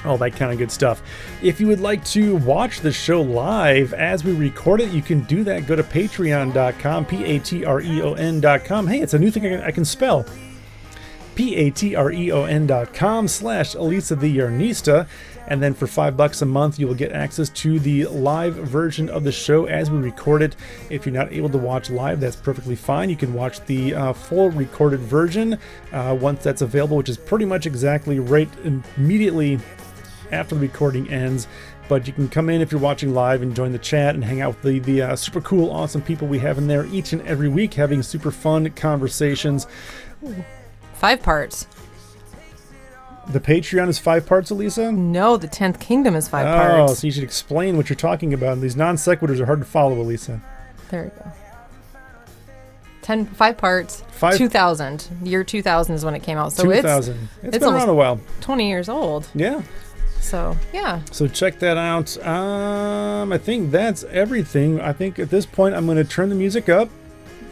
all that kind of good stuff. If you would like to watch the show live as we record it, you can do that. Go to patreon.com, patreon.com. Hey, it's a new thing I can spell. patreon.com/Alisa the Yarnista. And then for $5 a month, you will get access to the live version of the show as we record it. If you're not able to watch live, that's perfectly fine. You can watch the full recorded version once that's available, which is pretty much exactly right immediately after the recording ends. But you can come in if you're watching live and join the chat and hang out with the super cool, awesome people we have in there each and every week, having super fun conversations. 5 parts. The Patreon is 5 parts, Alisa? No, the 10th Kingdom is 5 Oh, parts. so you should explain what you're talking about. These non sequiturs are hard to follow, Alisa. There you go. 5 parts. 2000. Year 2000 is when it came out. So 2000. It's been around a while. 20 years old. Yeah. So, yeah. So check that out. I think that's everything. I think at this point I'm going to turn the music up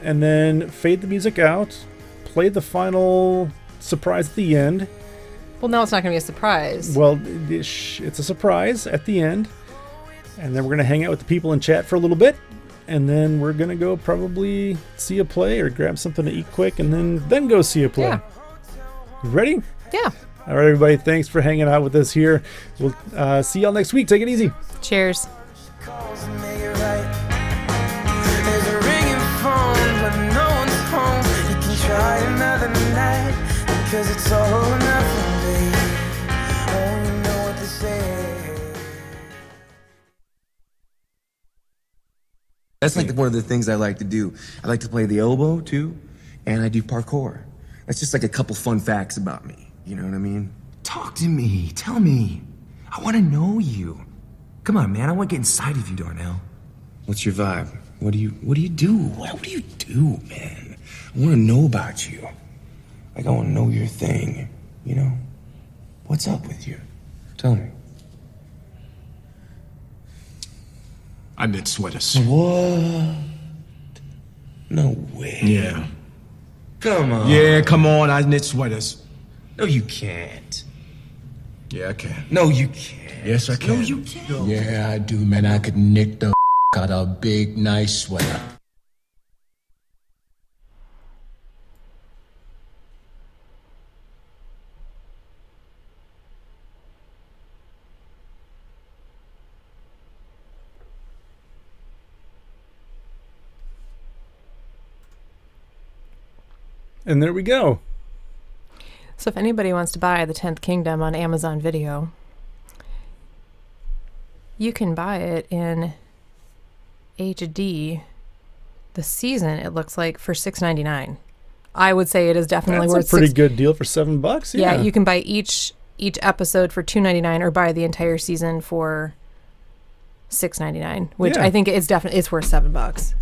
and then fade the music out, play the final surprise at the end. Well, no, it's not going to be a surprise. Well, it's a surprise at the end. And then we're going to hang out with the people in chat for a little bit. And then we're going to go probably see a play or grab something to eat quick and then go see a play. Yeah. You ready? Yeah. All right, everybody. Thanks for hanging out with us here. We'll see y'all next week. Take it easy. Cheers. Calls and make it right. There's a ringing phone, but no one's home. You can try another night, because it's all or nothing, babe. Oh, you know what to say. That's like one of the things I like to do. I like to play the elbow, too, and I do parkour. That's just like a couple fun facts about me. You know what I mean? Talk to me. Tell me. I want to know you. Come on, man. I want to get inside of you, Darnell. What's your vibe? What do you do? What do you do, man? I want to know about you. Like, I want to know your thing. You know? What's up with you? Tell me. I knit sweaters. What? No way. Yeah. Come on. Yeah, come on. I knit sweaters. No, you can't. Yeah, I can. No, you can't. Yes, I can. No, you can't. Yeah, I do, man. I could knit the out a big, nice sweater. And there we go. So if anybody wants to buy The 10th Kingdom on Amazon Video, you can buy it in HD. The season, it looks like, for $6.99. I would say it is definitely That's worth a pretty good deal for $7. Yeah, you can buy each episode for $2.99 or buy the entire season for $6.99, which Yeah. I think it's worth $7.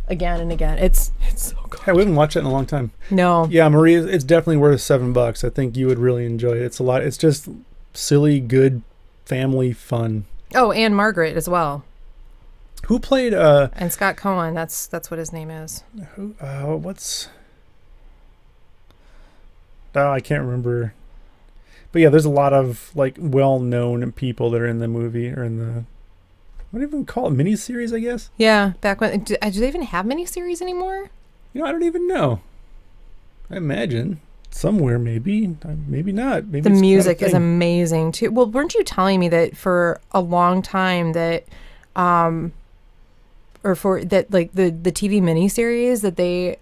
Again and again. It's so good. Hey, we haven't watched it in a long time. No. Yeah, Marie, it's definitely worth $7. I think you would really enjoy it. It's a lot. It's just silly, good, family fun. Oh, and Margaret as well. Who played? And Scott Cohen. That's what his name is. What's? Oh, I can't remember. But yeah, there's a lot of like well-known people that are in the movie or in the. What do you even call it? Miniseries, I guess. Yeah, back when do they even have miniseries anymore? You know, I don't even know. I imagine somewhere, maybe not. Maybe The it's not a music is thing. amazing too. Well, weren't you telling me that for a long time that, or for that, like the TV miniseries that they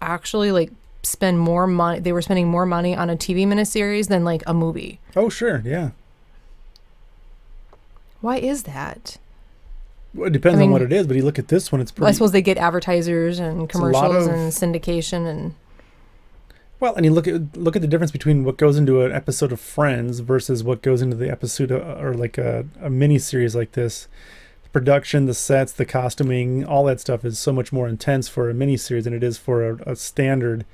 actually like spend more money. They were spending more money on a TV miniseries than like a movie. Oh, sure, yeah. Why is that? Well, it depends on what it is, but you look at this one, it's pretty. Well, I suppose they get advertisers and a lot commercials of- and syndication and. Well, and you look at the difference between what goes into an episode of Friends versus what goes into the episode or like a mini series like this. The production, the sets, the costuming, all that stuff is so much more intense for a mini series than it is for a standard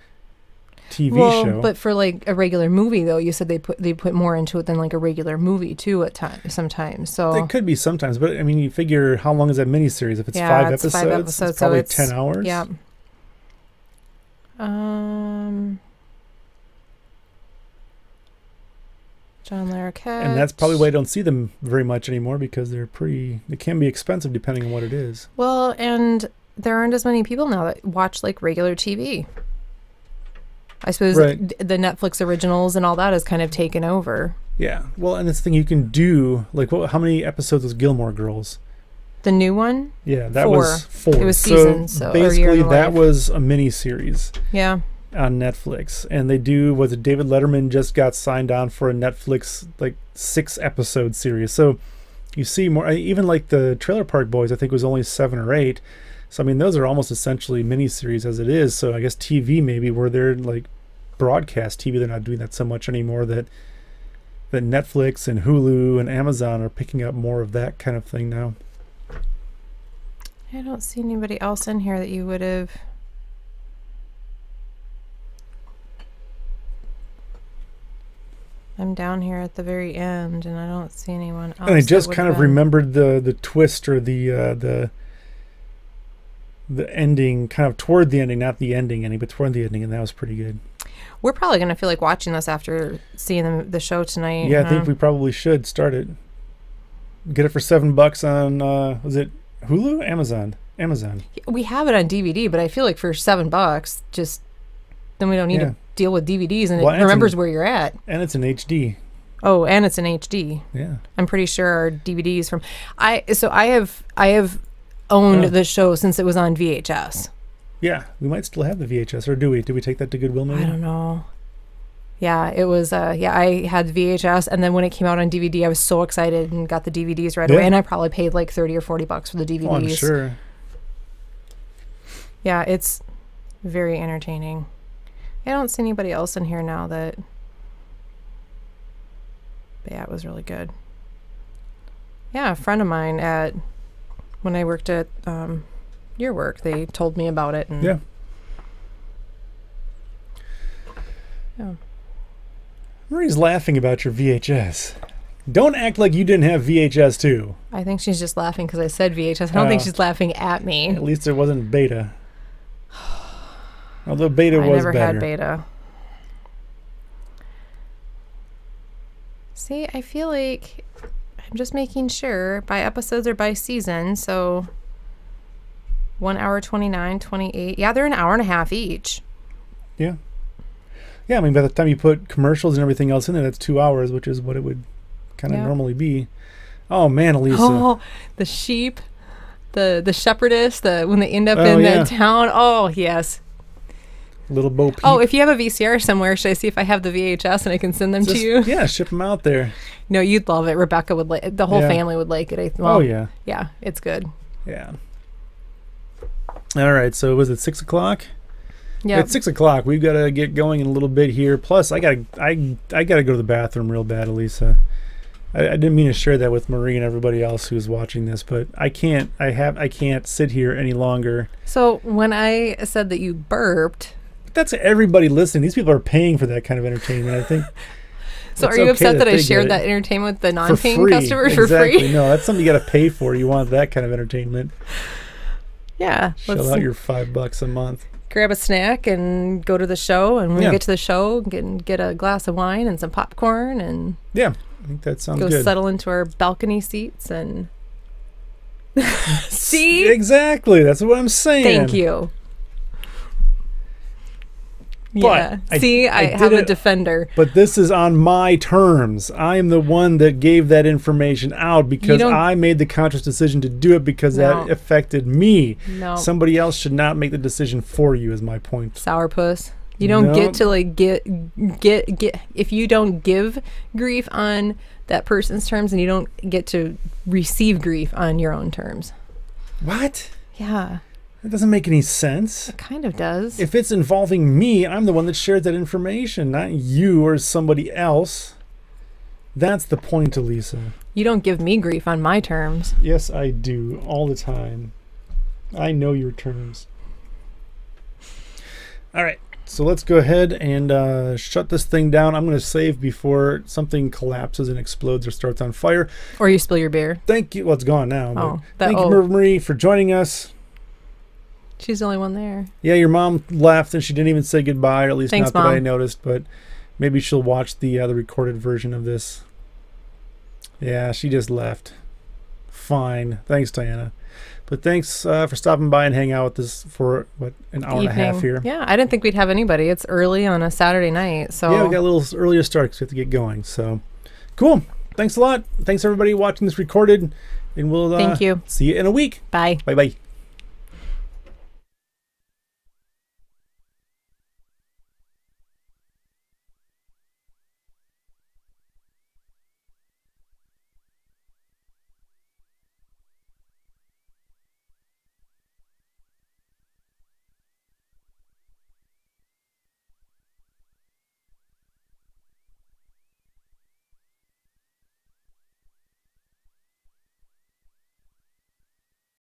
TV show. But for like a regular movie, though, you said they put more into it than like a regular movie too at times. Sometimes, so it could be sometimes. But I mean, you figure how long is that mini series? If it's 5 episodes, it's probably so 10 hours. Yeah. John Larroquette. And that's probably why I don't see them very much anymore, because they can be expensive depending on what it is. Well, and there aren't as many people now that watch like regular TV. I suppose the Netflix originals and all that has kind of taken over. Yeah. Well, and this thing you can do, like, how many episodes was Gilmore Girls? The new one? Yeah, that was 4. It was seasons. So basically, that was a mini series. Yeah. On Netflix, and David Letterman just got signed on for a Netflix like 6 episode series. So you see more, even like the Trailer Park Boys, I think was only 7 or 8. So I mean, those are almost essentially mini series as it is. So I guess TV, maybe where they're like broadcast TV, they're not doing that so much anymore. That Netflix and Hulu and Amazon are picking up more of that kind of thing now. I don't see anybody else in here that you would have. I'm down here at the very end, and I don't see anyone else. And I just kind of remembered the twist or the ending, kind of toward the ending, not the ending, but toward the ending, and that was pretty good. We're probably going to feel like watching this after seeing the show tonight. Yeah, I think we probably should start it. Get it for $7 on, was it Hulu? Amazon. We have it on DVD, but I feel like for $7, just then we don't need to deal with DVDs, and it remembers where you're at. And it's in HD. Oh, and it's in HD. Yeah. I'm pretty sure our DVDs from I have owned the show since it was on VHS. Yeah, we might still have the VHS, or do we? Did we take that to Goodwill maybe? I don't know. Yeah, it was I had VHS, and then when it came out on DVD, I was so excited and got the DVDs right away, and I probably paid like $30 or $40 for the DVDs. Oh, I'm sure. Yeah, it's very entertaining. I don't see anybody else in here now that... But yeah, it was really good. Yeah, a friend of mine when I worked at your work, they told me about it. And yeah. Marie's laughing about your VHS. Don't act like you didn't have VHS too. I think she's just laughing because I said VHS. I don't think she's laughing at me. At least it wasn't beta. Although beta was better. I never had beta. See, I feel like I'm just making sure by episodes or by season. So 1 hour 29, 28. Yeah, they're an hour and a half each. Yeah. Yeah, I mean, by the time you put commercials and everything else in there, that's 2 hours, which is what it would kind of normally be. Oh, man, Alisa. Oh, the sheep, the shepherdess, when they end up in the town. Oh, yes. Little Bo Peep. Oh, if you have a VCR somewhere, should I see if I have the VHS and I can send them to you? Yeah, ship them out there. No, you'd love it. Rebecca would like it. The whole family would like it. Oh, yeah. Yeah, it's good. Yeah. All right, so was it 6 o'clock? Yeah. It's 6 o'clock. We've got to get going in a little bit here. Plus, I gotta go to the bathroom real bad, Alisa. I didn't mean to share that with Marie and everybody else who's watching this, but I can't sit here any longer. So when I said that you burped, that's everybody listening. These people are paying for that kind of entertainment, I think. So are you upset that I shared that entertainment with the non-paying customers for free? No, that's something you got to pay for. You want that kind of entertainment. Yeah. Shell out your $5 a month. Grab a snack and go to the show, and when we get to the show, get a glass of wine and some popcorn, and I think that sounds good. Go settle into our balcony seats and see? Exactly. That's what I'm saying. Thank you. But yeah. I have a defender. But this is on my terms. I am the one that gave that information out because I made the conscious decision to do it because that affected me. No. Somebody else should not make the decision for you, is my point. Sourpuss. You don't get to like get if you don't give grief on that person's terms, and you don't get to receive grief on your own terms. What? Yeah. It doesn't make any sense. It kind of does. If it's involving me, I'm the one that shared that information, not you or somebody else. That's the point, Alisa. You don't give me grief on my terms. Yes, I do. All the time. I know your terms. All right. So let's go ahead and shut this thing down. I'm going to save before something collapses and explodes or starts on fire. Or you spill your beer. Thank you. Well, it's gone now. Oh, thank you, Marie, for joining us. She's the only one there. Yeah, your mom left and she didn't even say goodbye, or at least Thanks, not Mom. that I noticed, but maybe she'll watch the recorded version of this. Yeah, she just left. Fine. Thanks, Diana. But thanks for stopping by and hang out with us for, what, an hour and a half here. Yeah, I didn't think we'd have anybody. It's early on a Saturday night, so... Yeah, we got a little earlier start because we have to get going. So, cool. Thanks a lot. Thanks, everybody, watching this recorded. And we'll Thank you. See you in a week. Bye. Bye-bye.